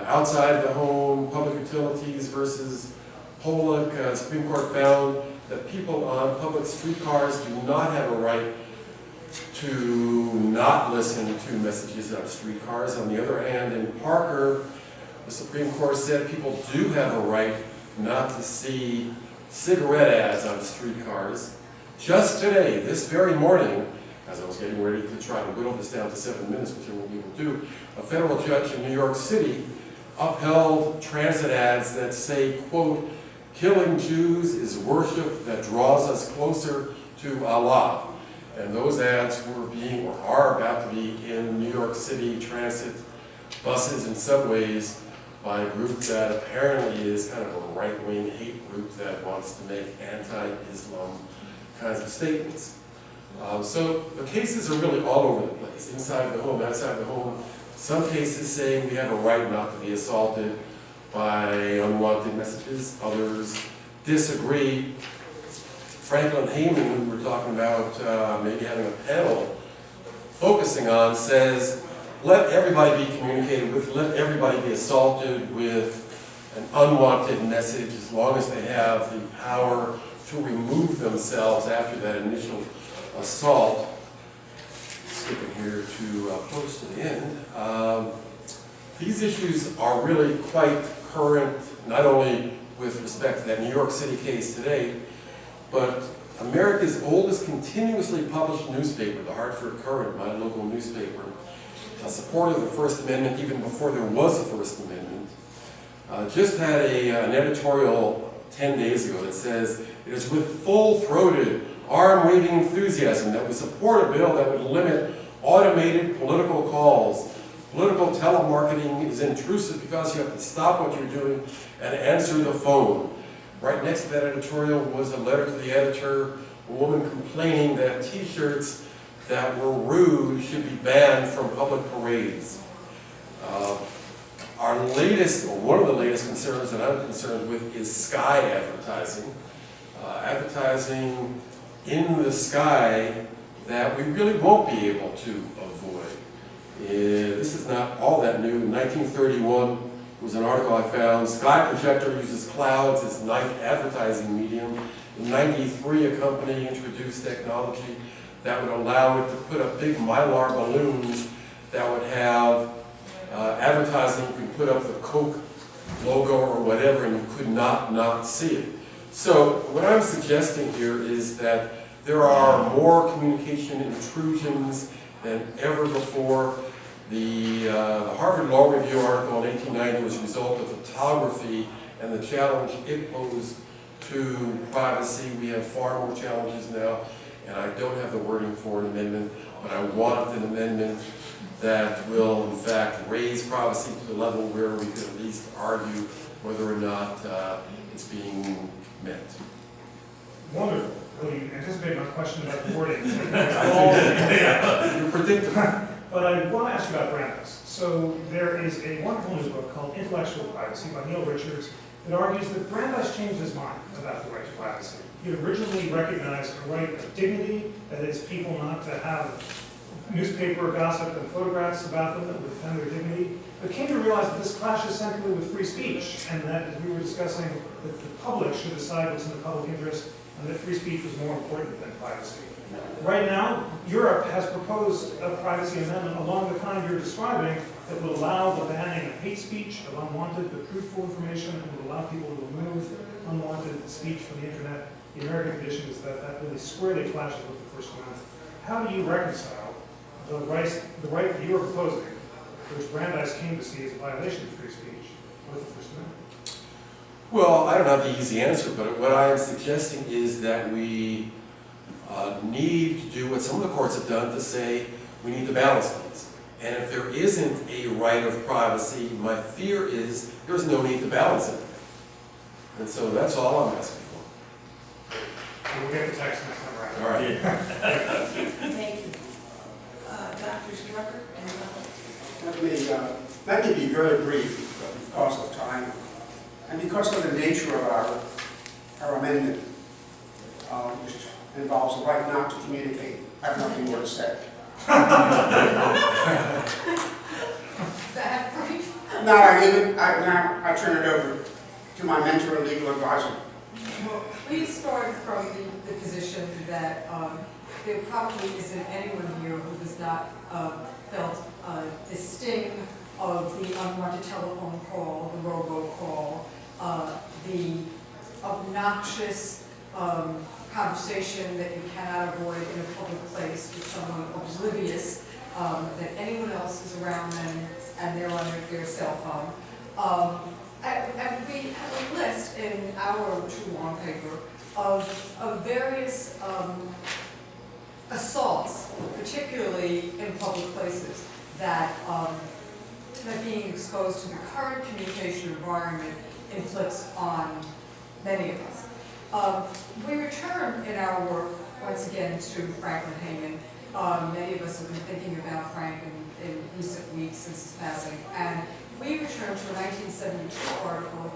Outside the home, public utilities versus Pollock, Supreme Court found that people on public streetcars do not have a right to not listen to messages on streetcars. On the other hand, in Parker, the Supreme Court said people do have a right not to see cigarette ads on streetcars. Just today, this very morning, as I was getting ready to try to whittle this down to 7 minutes, which I won't be able to do, a federal judge in New York City upheld transit ads that say, quote, "Killing Jews is worship that draws us closer to Allah." And those ads were being, or are about to be, in New York City transit buses and subways by a group that apparently is kind of a right-wing hate group that wants to make anti-Islam kinds of statements. So the cases are really all over the place, inside the home, outside the home. Some cases say we have a right not to be assaulted by unwanted messages. Others disagree. Franklin Heyman, who we were talking about maybe having a panel focusing on, says, let everybody be communicated with, let everybody be assaulted with an unwanted message as long as they have the power to remove themselves after that initial assault. Skipping here to close to the end. These issues are really quite current, not only with respect to that New York City case today, but America's oldest continuously published newspaper, the Hartford Courant, my local newspaper, a supporter of the First Amendment even before there was a First Amendment, just had an editorial 10 days ago that says, it is with full-throated, arm-waving enthusiasm that we support a bill that would limit automated political calls. Political telemarketing is intrusive because you have to stop what you're doing and answer the phone. Right next to that editorial was a letter to the editor, a woman complaining that t-shirts that were rude should be banned from public parades. Our latest, or one of the latest concerns that I'm concerned with is sky advertising. Advertising in the sky that we really won't be able to avoid. This is not all that new. In 1931 was an article I found, Sky Projector uses clouds as night advertising medium. In 93, a company introduced technology that would allow it to put up big Mylar balloons that would have advertising. You could put up the Coke logo or whatever and you could not see it. So what I'm suggesting here is that there are more communication intrusions than ever before. The Harvard Law Review article in 1890 was a result of photography and the challenge it posed to privacy. We have far more challenges now, and I don't have the wording for an amendment, but I want an amendment that will, in fact, raise privacy to the level where we could at least argue whether or not it's being met. Wonderful. Well, you anticipated my question about the wording. You're predictable. But I want to ask you about Brandeis. So there is a wonderful new book called Intellectual Privacy by Neil Richards that argues that Brandeis changed his mind about the right to privacy. He originally recognized a right of dignity, that is, people not to have newspaper gossip and photographs about them that would offend their dignity, but came to realize that this clashes centrally with free speech, and that, as we were discussing, that the public should decide what's in the public interest, and that free speech was more important than privacy. right now, Europe has proposed a privacy amendment along the kind you're describing that will allow the banning of hate speech, of unwanted but truthful information, and will allow people to remove unwanted speech from the internet. The American condition is that that really squarely clashes with the First Amendment. How do you reconcile the right that you are proposing, which Brandeis came to see as a violation of free speech, with the First Amendment? Well, I don't have the easy answer, but what I am suggesting is that we need to do what some of the courts have done to say we need to balance things. And if there isn't a right of privacy, my fear is there's no need to balance it. And so that's all I'm asking for. We'll get the text next time around. All right. Thank you. Dr. Strucker? Let me be very brief because of time and because of the nature of our amendment, which involves the right not to communicate. I have nothing more to say. That brief? Now I turn it over to my mentor and legal advisor. Well, we start from the position that there probably isn't anyone here who has not felt the sting of the unwanted telephone call, the robocall, the obnoxious conversation that you cannot avoid in a public place with someone oblivious that anyone else is around them and they're on their cell phone. And we have a list in our too-long paper of various assaults, particularly in public places, that being exposed to the current communication environment inflicts on many of us. We return in our work, once again, to Franklin Heyman. Many of us have been thinking about Frank in recent weeks since his passing, and we return to a 1972 article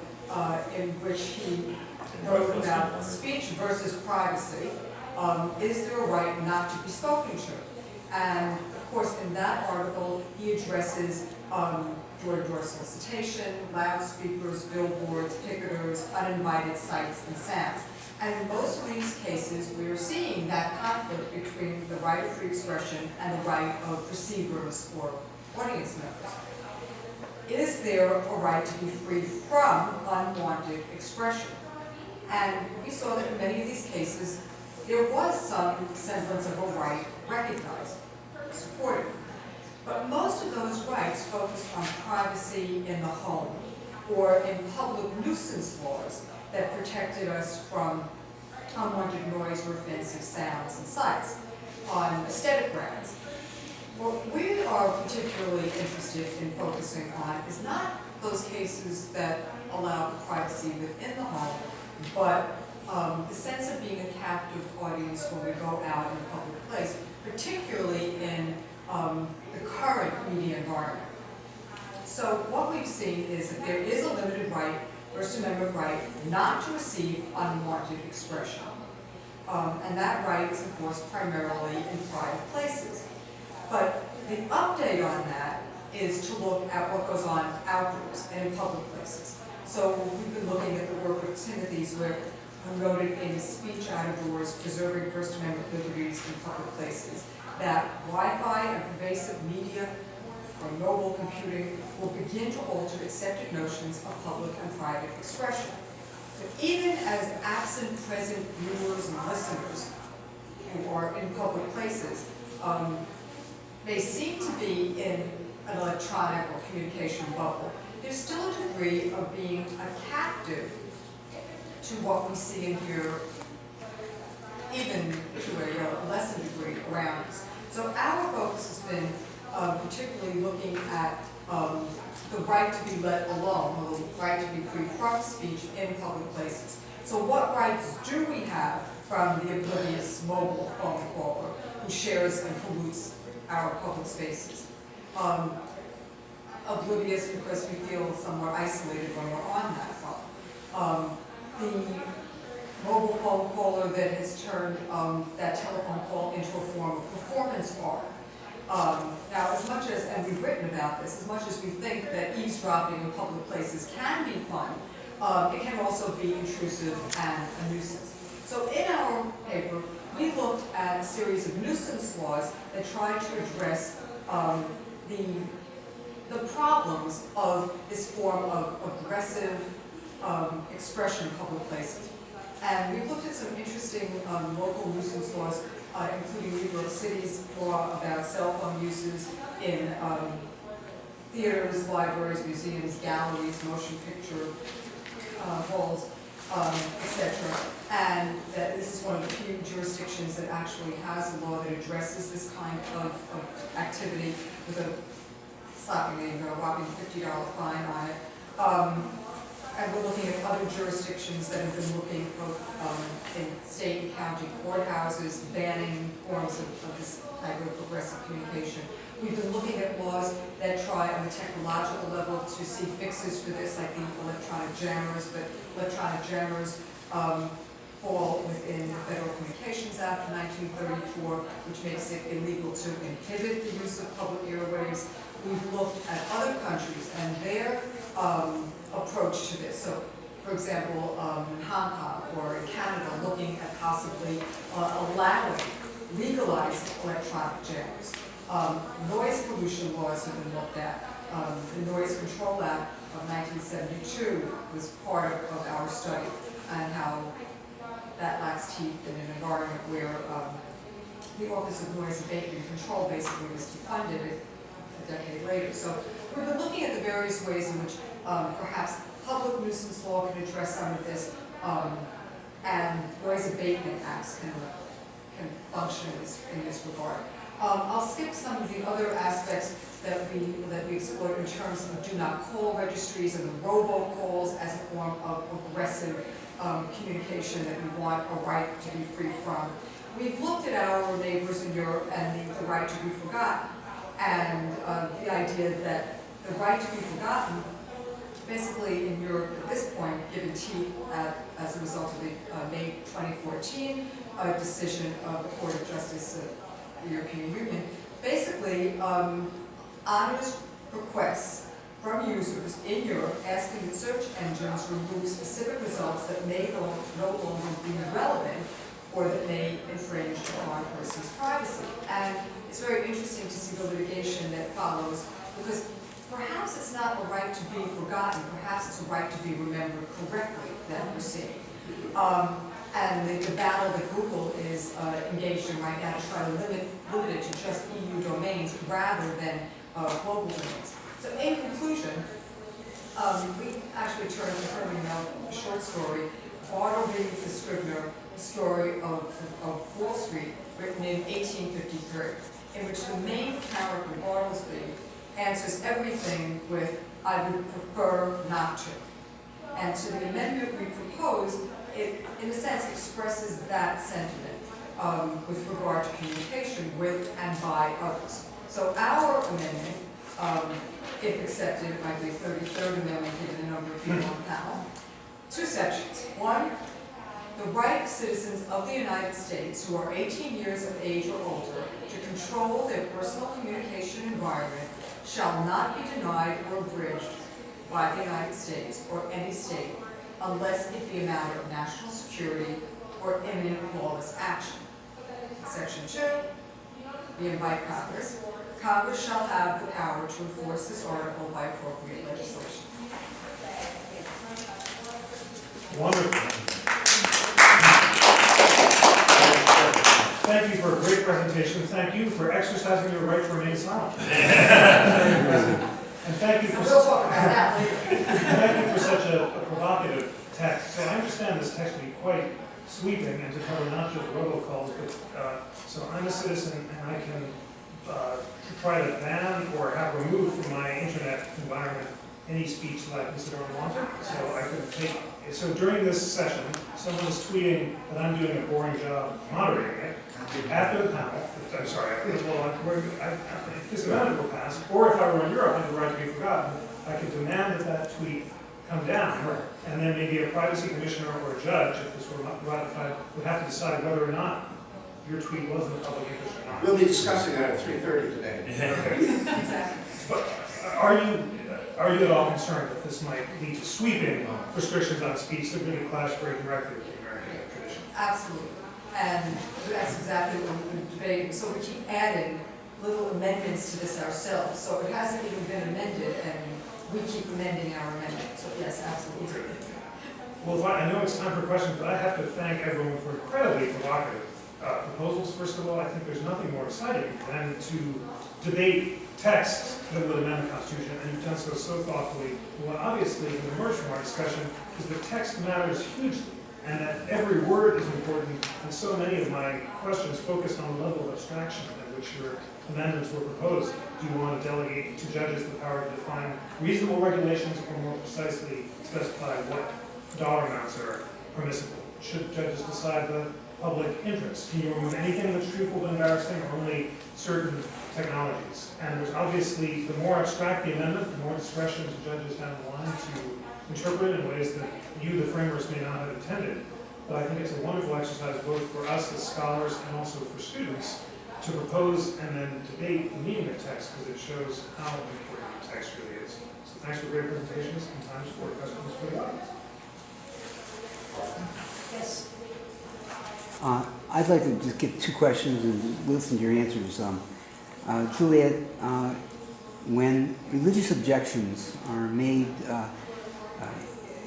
in which he wrote about speech versus privacy. Is there a right not to be spoken to? And of course, in that article, he addresses door-to-door solicitation, loudspeakers, billboards, picketers, uninvited sights and sounds. And in most of these cases, we are seeing that conflict between the right of free expression and the right of receivers or audience members. Is there a right to be free from unwanted expression? And we saw that in many of these cases, there was some semblance of a right recognized, supported. But most of those rights focused on privacy in the home or in public nuisance laws that protected us from unwanted noise or offensive sounds and sights on aesthetic grounds. What we are particularly interested in focusing on is not those cases that allow privacy within the home, but the sense of being a captive audience when we go out in a public place, particularly in the current media environment. So what we've seen is that there is a limited right, First Amendment right, not to receive unwanted expression. And that right is enforced primarily in private places. But the update on that is to look at what goes on outdoors and in public places. So we've been looking at the work of Timothy's work, who noted in his speech outdoors, preserving First Amendment liberties in public places, that Wi-Fi and pervasive media or mobile computing will begin to alter accepted notions of public and private expression. So even as absent present viewers and listeners who are in public places, they seem to be in an electronic or communication bubble, there's still a degree of being a captive to what we see and hear, even to a lesser degree around us. So our focus has been particularly looking at the right to be let alone, or the right to be free from speech in public places. So what rights do we have from the oblivious mobile phone caller who shares and pollutes our public spaces? Oblivious because we feel somewhat isolated when we're on that phone. The mobile phone caller that has turned that telephone call into a form of performance art. Now, as much as, and we've written about this, as much as we think that eavesdropping in public places can be fun, it can also be intrusive and a nuisance. So in our paper, we looked at a series of nuisance laws that tried to address the problems of this form of aggressive expression in public places. And we looked at some interesting local nuisance laws, including New York City's law about cell phone uses in theaters, libraries, museums, galleries, motion picture halls, etc. And that this is one of the few jurisdictions that actually has a law that addresses this kind of activity with a whopping $50 fine on it. And we're looking at other jurisdictions that have been looking both in state and county courthouses, banning forms of this type of aggressive communication. We've been looking at laws that try on the technological level to see fixes for this, like the electronic jammers, but electronic jammers fall within the Federal Communications Act of 1934, which makes it illegal to inhibit the use of public airwaves. We've looked at other countries and their approach to this. So, for example, in Hong Kong or in Canada, looking at possibly allowing legalized electronic jammers. Noise pollution laws have been looked at. The Noise Control Act of 1972 was part of our study, and how that lacks teeth in an environment where the Office of Noise Abatement and Control basically was defunded a decade later. So we've been looking at the various ways in which perhaps public nuisance law can address some of this, and noise abatement acts can function in this regard. I'll skip some of the other aspects that we explored in terms of do not call registries and the robocalls as a form of aggressive communication that we want a right to be free from. We've looked at our neighbors in Europe and the right to be forgotten, and the idea that the right to be forgotten, basically in Europe at this point, given teeth as a result of the May 2014 decision of the Court of Justice of the European Union, basically honors requests from users in Europe asking that search engines remove specific results that may no longer be relevant or that may infringe upon a person's privacy. And it's very interesting to see the litigation that follows, because perhaps it's not a right to be forgotten, perhaps it's a right to be remembered correctly that we're seeing. And the battle that Google is engaged in right now to try to limit it to just EU domains rather than global domains. So in conclusion, we actually turned to Herman Melville, a short story, Bartleby the Scrivener, the story of Wall Street, written in 1853, in which the main character, Bartleby, answers everything with, "I would prefer not to." And so the amendment we propose, it, in a sense, expresses that sentiment with regard to communication with and by others. So our amendment, if accepted, might be a 33rd amendment given the number of people on the panel. Two sections. One, the right of citizens of the United States who are 18 years of age or older to control their personal communication environment shall not be denied or abridged by the United States or any state unless it be a matter of national security or imminent lawless action. Section 2, we invite Congress. Congress shall have the power to enforce this article by appropriate legislation. Wonderful. Thank you for a great presentation. Thank you for exercising your right to remain silent. And thank you for We'll talk about that later. thank you for such a provocative text. So I understand this text to be quite sweeping and to cover not just robocalls, but so I'm a citizen and I can try to ban or have removed from my internet environment any speech that I consider unwanted. So I could take. So during this session, someone is tweeting that I'm doing a boring job moderating it. After the panel, I'm sorry, if this amendment were passed, or if I were in Europe and the right to be forgotten, I could demand that that tweet come down, and then maybe a privacy commissioner or a judge, if this were ratified, would have to decide whether or not your tweet was in the public interest or not. We'll be discussing that at 3:30 today. Exactly. But are you at all concerned that this might lead to sweeping restrictions on speech that really clash very directly with the American tradition? Absolutely. And that's exactly what we've been debating. So we keep adding little amendments to this ourselves. So it hasn't even been amended, and we keep amending our amendment. So yes, absolutely. Well, I know it's time for questions, but I have to thank everyone for incredibly provocative proposals. First of all, I think there's nothing more exciting than to debate text that would amend the Constitution, and you've done so thoughtfully. What obviously emerged from our discussion is that text matters hugely, and that every word is important, and so many of my questions focused on the level of abstraction at which your amendments were proposed. Do you want to delegate to judges the power to define reasonable regulations, or more precisely specify what dollar amounts are permissible? Should judges decide the public interest? Can you remove anything that's truthful but embarrassing, or only certain technologies? And there's obviously, the more abstract the amendment, the more discretion to judges down the line to interpret in ways that you, the framers, may not have intended. But I think it's a wonderful exercise both for us as scholars and also for students to propose and then debate the meaning of text, because it shows how important text really is. So thanks for great presentations, and time for questions for the audience. Yes. I'd like to just get two questions and listen to your answers. Juliet, when religious objections are made,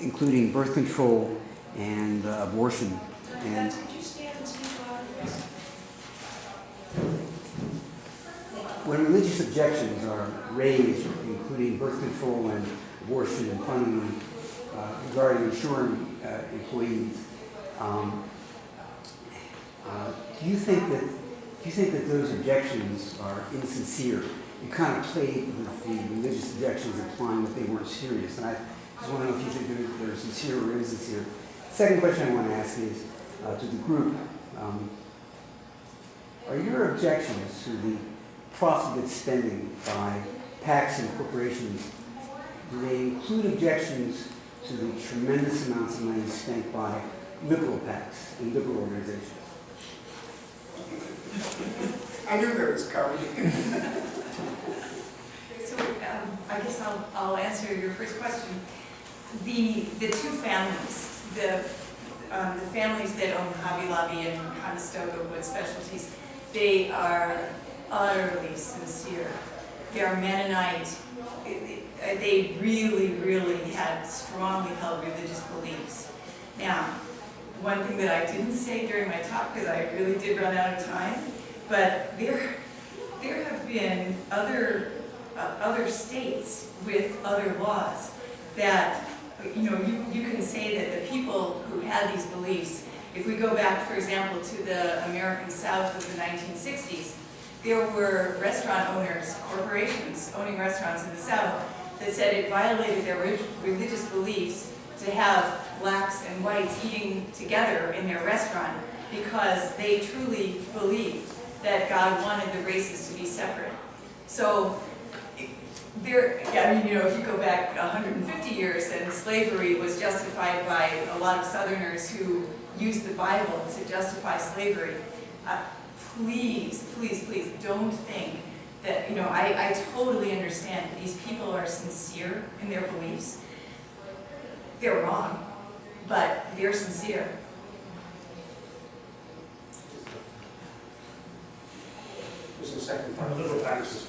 including birth control and abortion, and Could you stand and speak louder, please? when religious objections are raised, including birth control and abortion and funding regarding insuring employees, do you think that those objections are insincere? You kind of played with the religious objections, implying that they weren't serious, and I just want to know if you think they're sincere or insincere. Second question I want to ask is to the group: are your objections to the profligate spending by PACs and corporations, do they include objections to the tremendous amounts of money spent by liberal PACs and liberal organizations? I knew that was coming. So I guess I'll answer your first question. The two families, the families that own Hobby Lobby and Conestoga Wood Specialties, they are utterly sincere. They are Mennonite. They really, really had strongly held religious beliefs. Now, one thing that I didn't say during my talk, because I really did run out of time, but there have been other states with other laws that, you can say that the people who had these beliefs, if we go back, for example, to the American South of the 1960s, there were restaurant owners, corporations owning restaurants in the South that said it violated their religious beliefs to have blacks and whites eating together in their restaurant because they truly believed that God wanted the races to be separate. So, if you go back 150 years, and slavery was justified by a lot of Southerners who used the Bible to justify slavery. Please, please, please don't think that, I totally understand that these people are sincere in their beliefs. They're wrong, but they're sincere. There's a second part. On the liberal practices.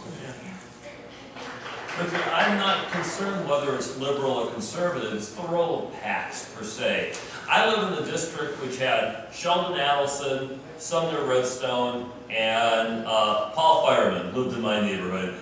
But I'm not concerned whether it's liberal or conservative. It's the role of PACs per se. I live in the district which had Sheldon Adelson, Sumner Redstone, and Paul Fireman lived in my neighborhood.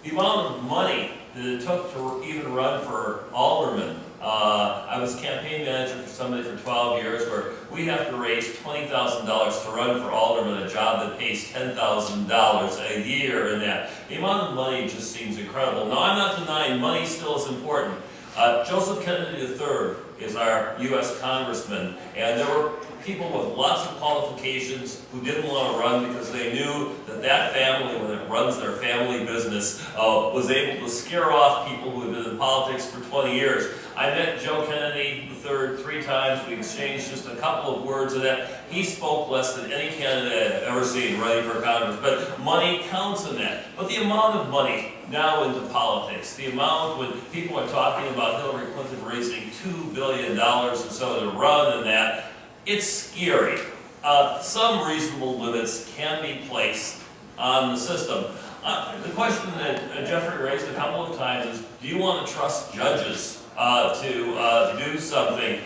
The amount of money that it took to even run for alderman. I was campaign manager for somebody for 12 years where we have to raise $20,000 to run for alderman, a job that pays $10,000 a year, and that. The amount of money just seems incredible. Now, I'm not denying money still is important. Joseph Kennedy III is our U.S. congressman, and there were people with lots of qualifications who didn't want to run because they knew that that family, when it runs their family business, was able to scare off people who had been in politics for 20 years. I met Joe Kennedy III 3 times. We exchanged just a couple of words of that. He spoke less than any candidate I've ever seen running for Congress, but money counts in that. But the amount of money now into politics, the amount when people are talking about Hillary Clinton raising $2 billion or so to run and that, it's scary. Some reasonable limits can be placed on the system. The question that Jeffrey raised a couple of times is, do you want to trust judges to do something?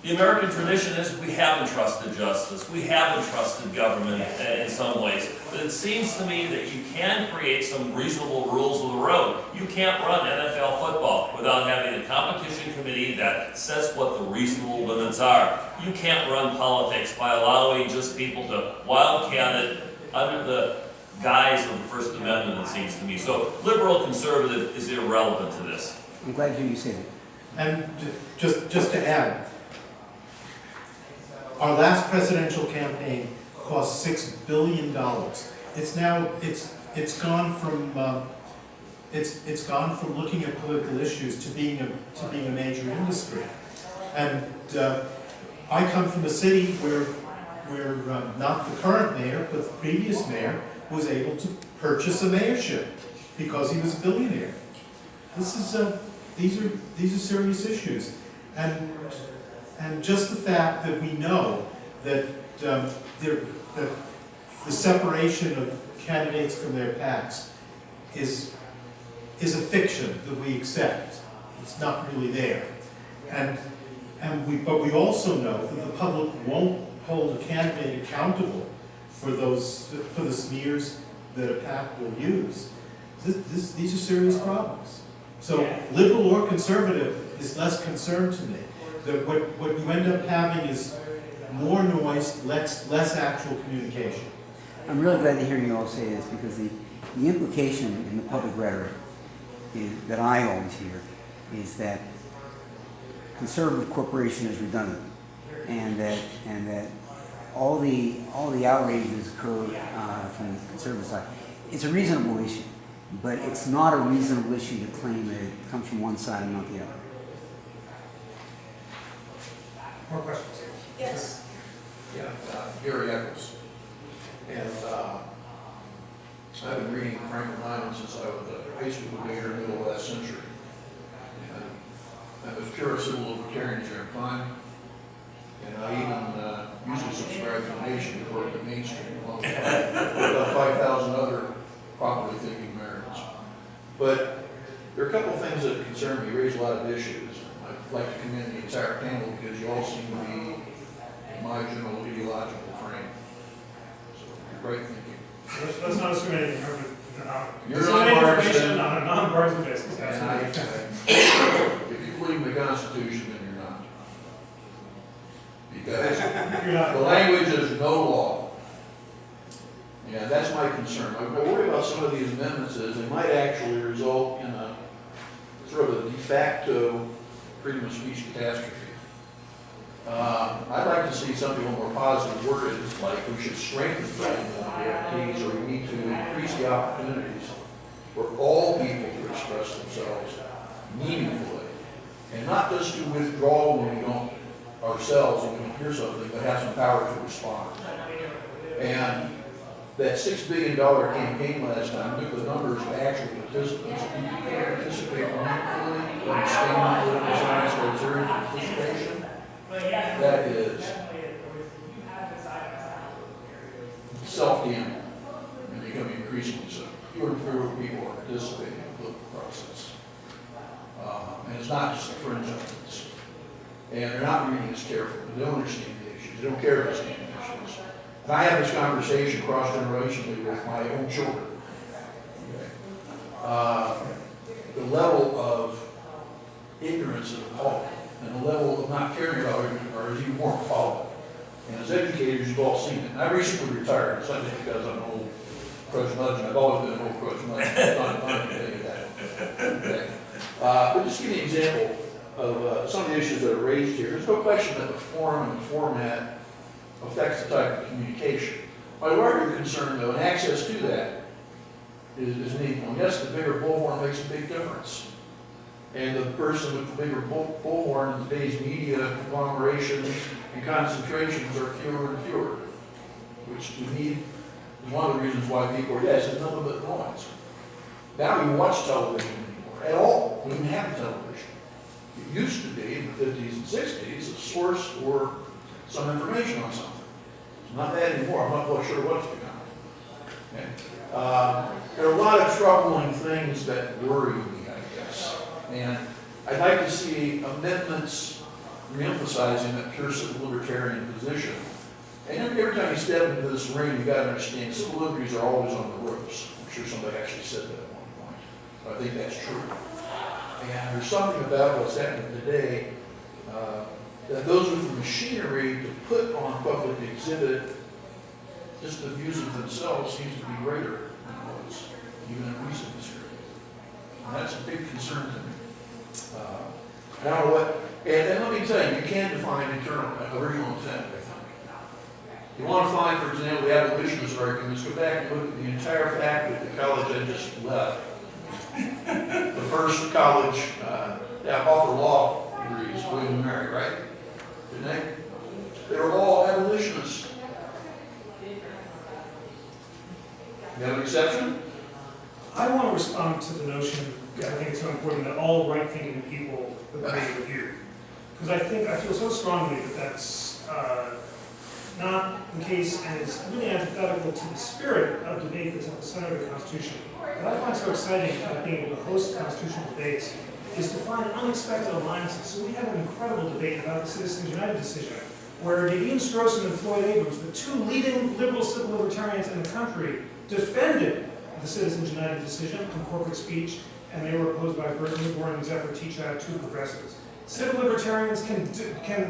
The American tradition is we haven't trusted justice, we haven't trusted government in some ways. But it seems to me that you can create some reasonable rules of the road. You can't run NFL football without having a competition committee that sets what the reasonable limits are. You can't run politics by allowing just people to wildcat it under the guise of the First Amendment, it seems to me. So liberal conservative is irrelevant to this. I'm glad to hear you say that. And just to add, our last presidential campaign cost $6 billion. It's now, it's gone from, it's gone from looking at political issues to being a major industry. And I come from a city where not the current mayor, but the previous mayor was able to purchase a mayorship because he was a billionaire. This is these are serious issues, and just the fact that we know that that the separation of candidates from their PACs is a fiction that we accept. It's not really there, but we also know that the public won't hold a candidate accountable for the smears that a PAC will use. These are serious problems. So liberal or conservative is less concern to me. That what you end up having is more noise, less actual communication. I'm really glad to hear you all say this, because the implication in the public rhetoric that I always hear is that conservative corporation is redundant, and that all the outrages occur from the conservative side. It's a reasonable issue, but it's not a reasonable issue to claim that it comes from one side and not the other. More questions? Yes. Yeah, Gary Eccles. And I've been reading Franklin Lyman since I was a high school debater in the middle of last century. And I'm as pure a civil libertarian as you can find. And I even usually subscribe to the Nation before the mainstream, along with about 5,000 other properly thinking Americans. But there are a couple of things that concern me. You raise a lot of issues. I'd like to commend the entire panel because you all seem to be in my general ideological frame. So you're right thinking. Let's not assume anything. You're Disseminating nonpartisan. information on a nonpartisan basis. And Absolutely. if you believe in the Constitution, then you're not. Because You're not. the language is no law. Yeah, that's my concern. My worry about some of these amendments is they might actually result in a sort of a de facto freedom of speech catastrophe. I'd like to see something a little more positive worded, like we should strengthen the guarantees, or we need to increase the opportunities for all people to express themselves meaningfully, and not just to withdraw when we don't ourselves when we hear something, but have some power to respond. And that $6 billion campaign last time took the numbers of actual participants, people who participate meaningfully, understand political science criteria for participation. That is self-damning and becoming increasingly so. Fewer and fewer people are participating in the political process. And it's not just the fringe elements. And they're not reading as carefully. They don't understand the issues. They don't care about the issues. And I have this conversation cross-generationally with my own children. Okay. The level of ignorance is appalling, and the level of not caring about it is even more appalling. And as educators, you've all seen it. And I recently retired. It's not just because I'm an old curmudgeon. I've always been an old curmudgeon. I'm not admitting that. Okay. But just give me an example of some of the issues that are raised here. There's no question that the form and the format affects the type of communication. My larger concern, though, and access to that is meaningful. And yes, the bigger bullhorn makes a big difference. And the person with the bigger bullhorn in today's media conglomerations and concentrations are fewer and fewer, which to me is one of the reasons why people are, yes, it's nothing but noise. Now we watch television anymore at all. We didn't have television. It used to be in the 50s and 60s a source for some information on something. It's not that anymore, I'm not quite sure what it's become. Okay? There are a lot of troubling things that worry me, I guess. And I'd like to see amendments re-emphasizing that pure civil libertarian position. And every time you step into this ring, you gotta understand civil liberties are always on the ropes. I'm sure somebody actually said that at one point. But I think that's true. And there's something about what's happening today that those with the machinery to put on public exhibit, just the views of themselves seems to be greater than it was, even in recent history. And that's a big concern to me. I don't know what, and let me tell you, you can define original intent, I think. You want to find, for example, the abolitionist arguments, go back and look at the entire fact that the college I just left, the first college that offered law degrees, William and Mary, right? Didn't they? They were all abolitionists. You have an exception? I want to respond to the notion, I think it's so important that all right-thinking people agree with you. Because I feel so strongly that that's not the case and is really antithetical to the spirit of debate that's at the center of the Constitution. What I find so exciting about being able to host constitutional debates is to find unexpected alliances. So we had an incredible debate about the Citizens United decision, where Nadine Strossen and Floyd Abrams, the two leading liberal civil libertarians in the country, defended the Citizens United decision in corporate speech, and they were opposed by Bert Newborn and Zephyr Teachout, two progressives. Civil libertarians can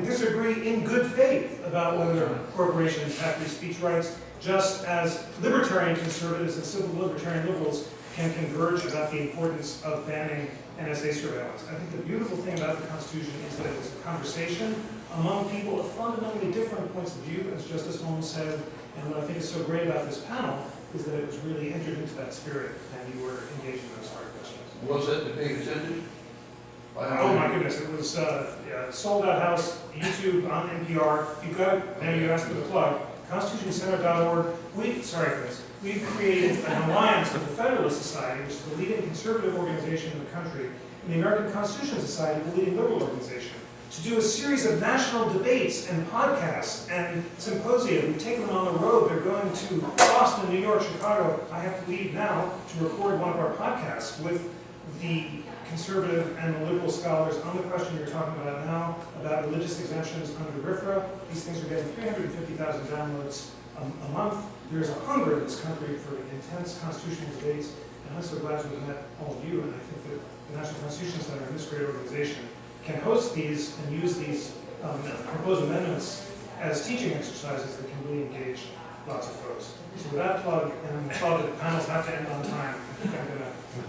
disagree in good faith about whether corporations have free speech rights, just as libertarian conservatives and civil libertarian liberals can converge about the importance of banning NSA surveillance. I think the beautiful thing about the Constitution is that it's a conversation among people of fundamentally different points of view, as Justice Holmes said, and what I think is so great about this panel is that it was really entered into that spirit, and you were engaged in those hard questions. Was that debate attended? Oh my goodness, it was Sold Out House, YouTube, on NPR. You've got it, now you asked for the plug, constitutioncenter.org. We've created an alliance with the Federalist Society, which is the leading conservative organization in the country, and the American Constitution Society, the leading liberal organization, to do a series of national debates and podcasts and symposia. We've taken them on the road. They're going to Boston, New York, Chicago. I have to leave now to record one of our podcasts with the conservative and the liberal scholars on the question you're talking about now, about religious exemptions under RFRA. These things are getting 350,000 downloads a month. There's a hunger in this country for intense constitutional debates, and I'm so glad to have met all of you, and I think that the National Constitution Center and this great organization can host these and use these proposed amendments as teaching exercises that can really engage lots of folks. So with that plug, and the thought that the panels have to end on time, I think I'm going to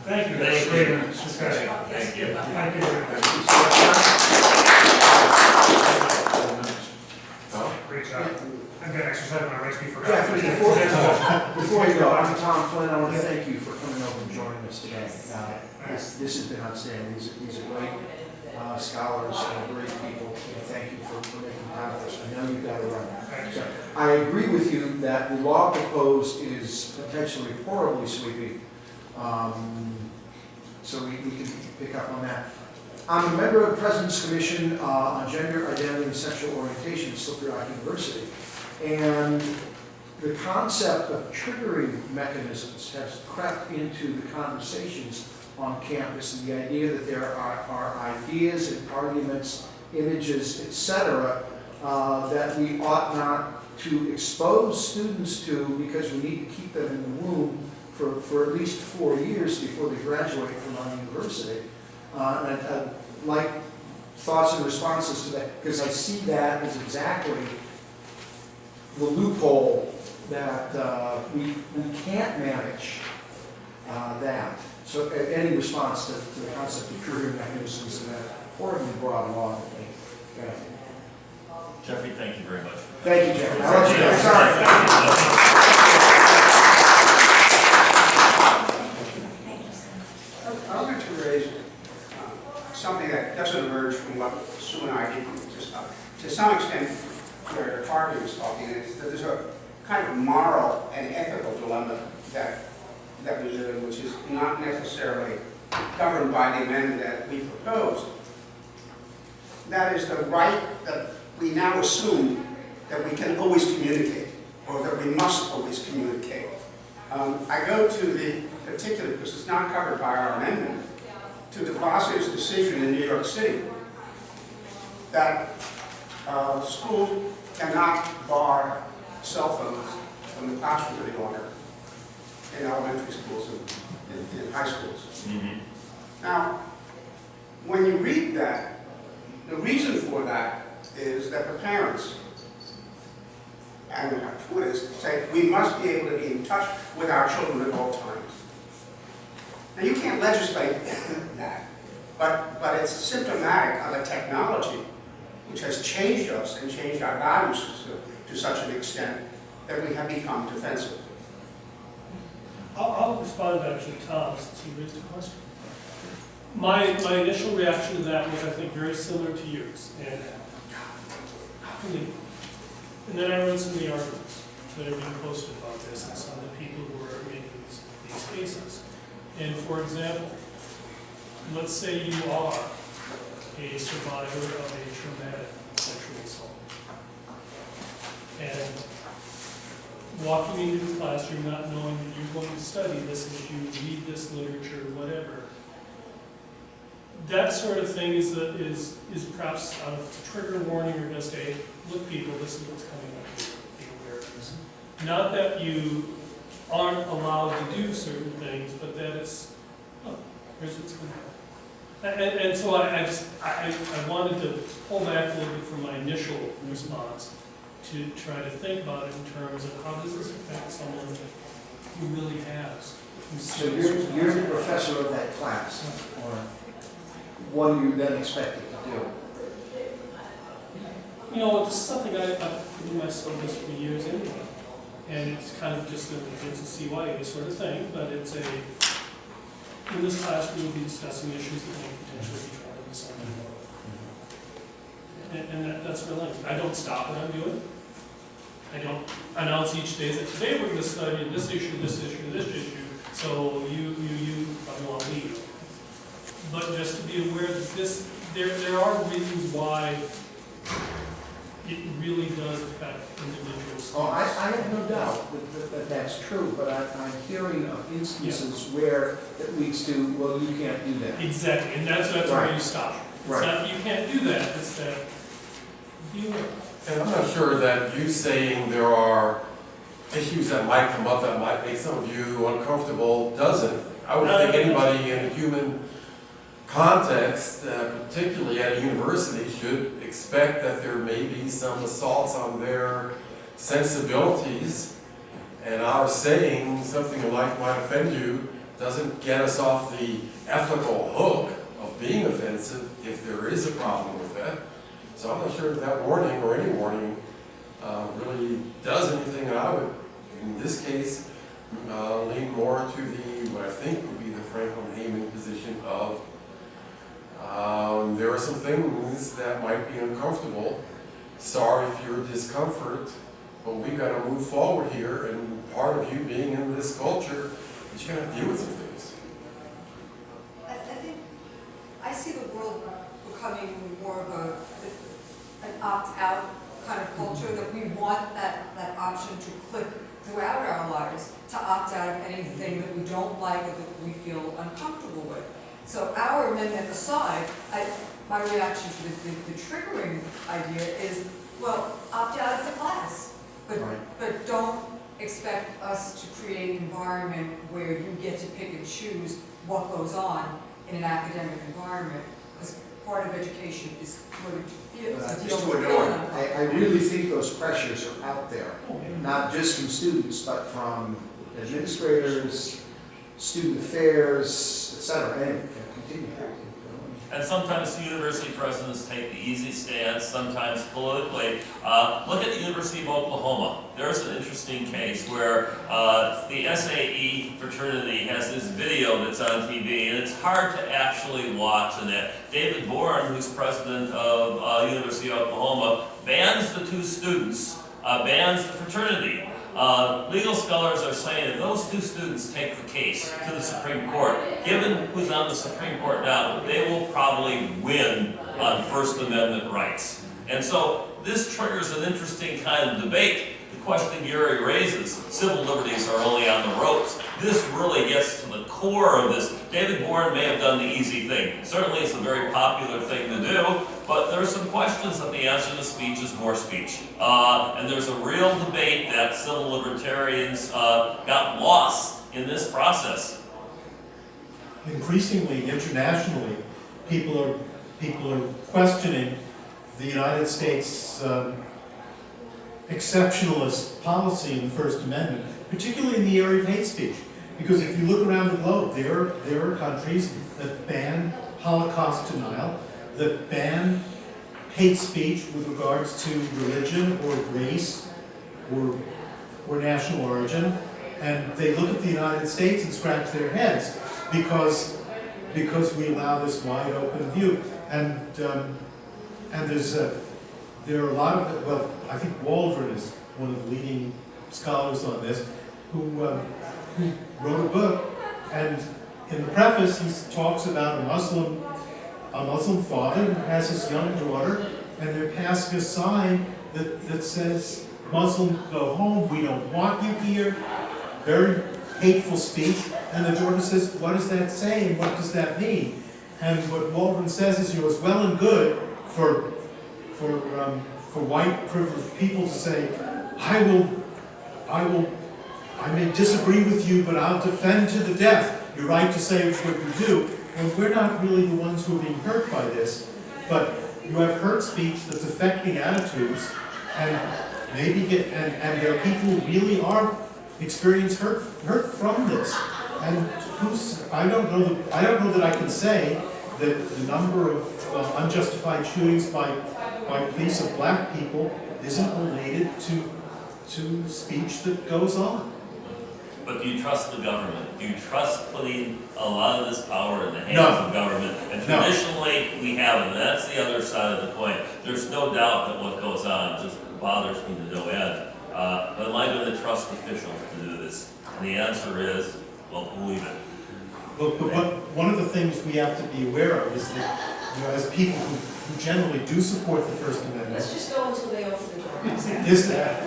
thank you for this great discussion. Thank you. Thank you very much. Great job. I'm going to exercise my rights before. Before you go, I'm Tom Flynn. I want to thank you for coming over and joining us today. This has been outstanding. These are great scholars and great people. And thank you for making time for us. I know you've got to run. So, I agree with you that the law proposed is potentially horribly sweeping. So we can pick up on that. I'm a member of the President's Commission on Gender Identity and Sexual Orientation at Slippery Rock University. And the concept of triggering mechanisms has crept into the conversations on campus, and the idea that there are ideas and arguments, images, etc., that we ought not to expose students to because we need to keep them in the room for at least 4 years before they graduate from our university. And I'd like thoughts and responses to that, because I see that as exactly the loophole that we can't manage that. So any response to the concept of triggering mechanisms in that horribly broad law. Okay. Jeffrey, thank you very much. Thank you, Jeffrey. I'll let you go. Sorry. I wanted to raise something that doesn't emerge from what Sue and I did just to some extent where Harvey was talking, is that there's a kind of moral and ethical dilemma that we live in, which is not necessarily governed by the amendment that we proposed. That is the right that we now assume that we can always communicate, or that we must always communicate. I go to the particular, because it's not covered by our amendment, to de Blasio's decision in New York City that schools cannot bar cell phones from the classroom any longer in elementary schools and in high schools. Mm-hmm. Now, when you read that, the reason for that is that the parents and our tutors say we must be able to be in touch with our children at all times. Now, you can't legislate that, but it's symptomatic of a technology which has changed us and changed our values to such an extent that we have become defensive. I'll respond to actually Tom, since he raised a question. My initial reaction to that was, I think, very similar to yours. And then I read some of the arguments that are being posted about this and some of the people who are making these cases. And for example, let's say you are a survivor of a traumatic sexual assault. And walking into the classroom not knowing that you're going to study this issue, read this literature, whatever, that sort of thing is perhaps a trigger warning or just a, look people, this is what's coming up here, be aware of this. Not that you aren't allowed to do certain things, but that it's, oh, here's what's going to happen. And so I wanted to pull back a little bit from my initial response to try to think about it in terms of how does this affect someone who really has. So you're the professor of that class, or what are you then expected to do? You know, it's something I've given myself this for years anyway. And it's kind of just it's a CYA sort of thing, but it's a, in this class we will be discussing issues that may potentially be tried in some way. And that's my language. I don't stop what I'm doing. I don't announce each day that today we're going to study this issue, this issue, this issue, so you, I want to leave. But just to be aware that this, there are reasons why it really does affect individuals. Oh, I have no doubt that that's true, but I'm hearing of instances where it leads to, well, you can't do that. Exactly, and that's where you stop. It's Right. not, you can't do that, it's that, you And I'm not sure that you saying there are issues that might come up that might make some of you uncomfortable doesn't. I would think anybody in a human context, particularly at a university, should expect that there may be some assaults on their sensibilities, and our saying something like might offend you doesn't get us off the ethical hook of being offensive if there is a problem with that. So I'm not sure if that warning or any warning really does anything, and I would, in this case, lean more to the, what I think would be the Franklin Heyman position of there are some things that might be uncomfortable. Sorry for your discomfort, but we've got to move forward here, and part of you being in this culture is you're going to deal with some things. I think I see the world becoming more of an opt-out kind of culture, that we want that option to click throughout our lives, to opt out of anything that we don't like or that we feel uncomfortable with. So our amendment aside, my reaction to the triggering idea is, well, opt out of the class, but don't expect us to create an environment where you get to pick and choose what goes on in an academic environment, because part of education is learning to feel. Just to adorn. I really think those pressures are out there, not just from students, but from administrators, student affairs, et cetera. Anyway, continue. And sometimes the university presidents take the easy stance, sometimes politically. Look at the University of Oklahoma. There's an interesting case where the SAE fraternity has this video that's on TV, and it's hard to actually watch. And that David Bourne, who's president of University of Oklahoma, bans the two students, bans the fraternity. Legal scholars are saying if those two students take the case to the Supreme Court, given who's on the Supreme Court now, they will probably win on First Amendment rights. And so this triggers an interesting kind of debate. The question Gary raises, civil liberties are only on the ropes. This really gets to the core of this. David Bourne may have done the easy thing. Certainly it's a very popular thing to do, but there are some questions that the answer to speech is more speech. And there's a real debate that civil libertarians got lost in this process. Increasingly, internationally, people are questioning the United States exceptionalist policy in the First Amendment, particularly in the area of hate speech. Because if you look around the globe, there are countries that ban Holocaust denial, that ban hate speech with regards to religion or race or national origin, and they look at the United States and scratch their heads because we allow this wide open view. And there are a lot of, well, I think Waldron is one of the leading scholars on this, who wrote a book, and in the preface he talks about a Muslim father who has his young daughter, and they're passing a sign that says, "Muslim, go home, we don't want you here." Very hateful speech, and the daughter says, "What does that say, and what does that mean?" And what Waldron says is, it's well and good for white privileged people to say, I may disagree with you, but I'll defend to the death your right to say what you do. And we're not really the ones who are being hurt by this, but you have hurt speech that's affecting attitudes, and maybe and there are people who really are experience hurt from this. And I don't know that I can say that the number of unjustified shootings by police of black people isn't related to speech that goes on. But do you trust the government? Do you trust putting a lot of this power in the hands of government? And traditionally, we haven't. And that's the other side of the coin. There's no doubt that what goes on just bothers me to no end. But am I going to trust officials to do this? And the answer is, well, believe it. But one of the things we have to be aware of is that, as people who generally do support the First Amendment, Let's just go until they open the door. is that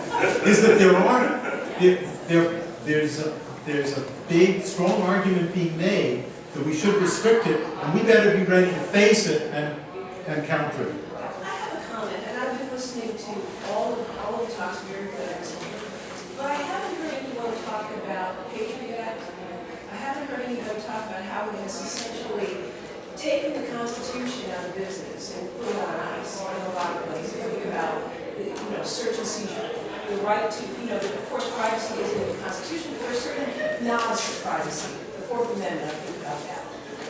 there's a big, strong argument being made that we should restrict it, and we better be ready to face it and counter it. I have a comment, and I've been listening to all of the talks very closely, but I haven't heard anyone talk about the Patriot Act. I haven't heard anyone talk about how it has essentially taken the Constitution out of business and put it on ice in a lot of places. Think about, search and seizure, the right to, of course, privacy isn't in the Constitution, but there are certain nods to privacy. The Fourth Amendment, I think about that.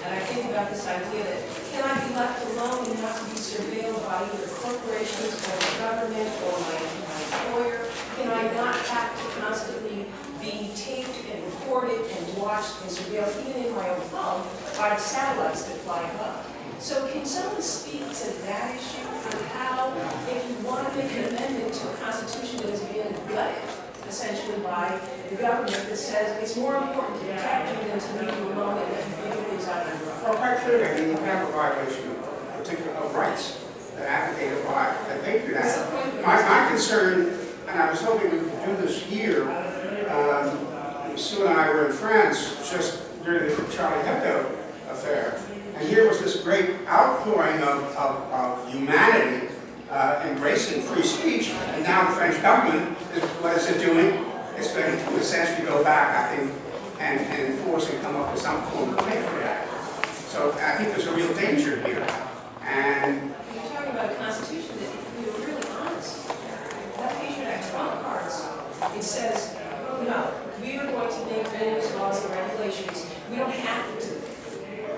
And I think about this idea that can I be left alone and not to be surveilled by either corporations or the government or my employer? Can I not have to constantly be taped and recorded and watched and surveilled, even in my own home, by the satellites that fly above? So can someone speak to that issue and how, if you want to make an amendment to a constitution that has been gutted, essentially by the government, that says it's more important to protect you than to leave you alone and let you figure things out on your own? Well, quite clearly, I mean, you have a violation of particular rights that are advocated by the Patriot Act. My concern, and I was hoping we could do this here, Sue and I were in France just during the Charlie Hebdo affair, and here was this great outpouring of humanity embracing free speech, and now the French government, what is it doing? It's going to essentially go back, I think, and enforce and come up with some form of Patriot Act. So I think there's a real danger here. And you're talking about a constitution that, if we were really honest, that Patriot Act trump cards, it says, no, we are going to make rules, laws, and regulations. We don't have to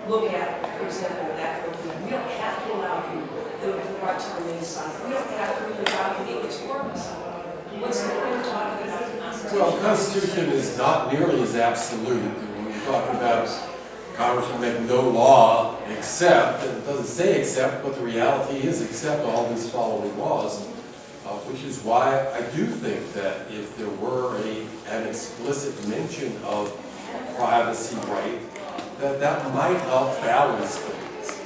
look at, for example, that program. We don't have to allow you the right to remain silent. We don't have to really allow you to make its purpose. What's the point of talking about the Constitution? Well, the Constitution is not nearly as absolute. When we talk about Congress will make no law except, and it doesn't say except, but the reality is except all these following laws, which is why I do think that if there were an explicit mention of privacy right, that might help balance things.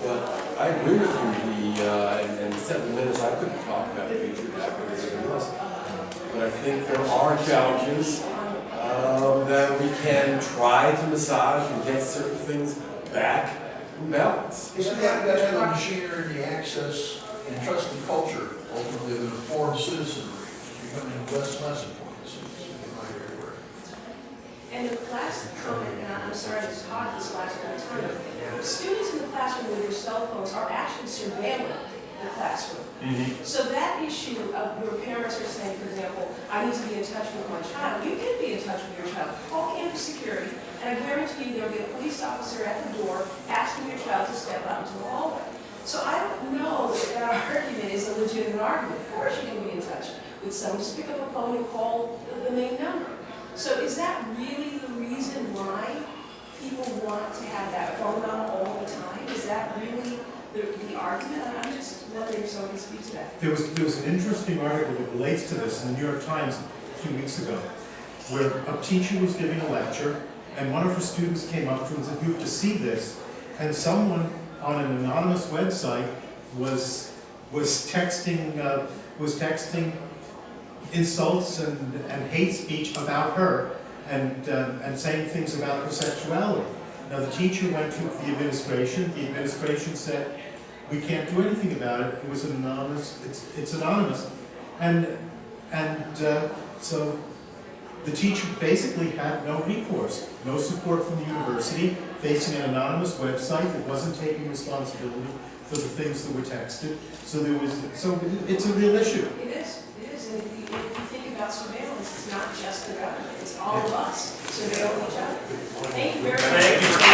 But I agree with you, in 7 minutes, I couldn't talk about Patriot Act or anything else. But I think there are challenges that we can try to massage and get certain things back in balance. Isn't that the machinery and the access and trust and culture ultimately that inform citizenry is becoming less and less important to citizens in my area? And the last comment, and I'm sorry to talk this last whole time, students in the classroom with their cell phones are actually surveilling the classroom. So that issue of your parents are saying, for example, I need to be in touch with my child, you can be in touch with your child. Call campus security, and I guarantee you there'll be a police officer at the door asking your child to step out into the hallway. So I don't know that that argument is a legitimate argument. Of course you can be in touch with someone, just pick up a phone and call the main number. So is that really the reason why people want to have that phone on all the time? Is that really the argument? I'm just wondering if someone can speak to that. There was an interesting article that relates to this in the New York Times a few weeks ago, where a teacher was giving a lecture, and one of her students came up to her and said, "You have to see this." And someone on an anonymous website was texting insults and hate speech about her, and saying things about her sexuality. Now the teacher went to the administration. The administration said, "We can't do anything about it. It was an anonymous. It's anonymous," and so the teacher basically had no recourse, no support from the university, facing an anonymous website that wasn't taking responsibility for the things that were texted. So it's a real issue. It is. And if you think about surveillance, it's not just the government, it's all of us surveilling each other. Thank you very much. Thank you.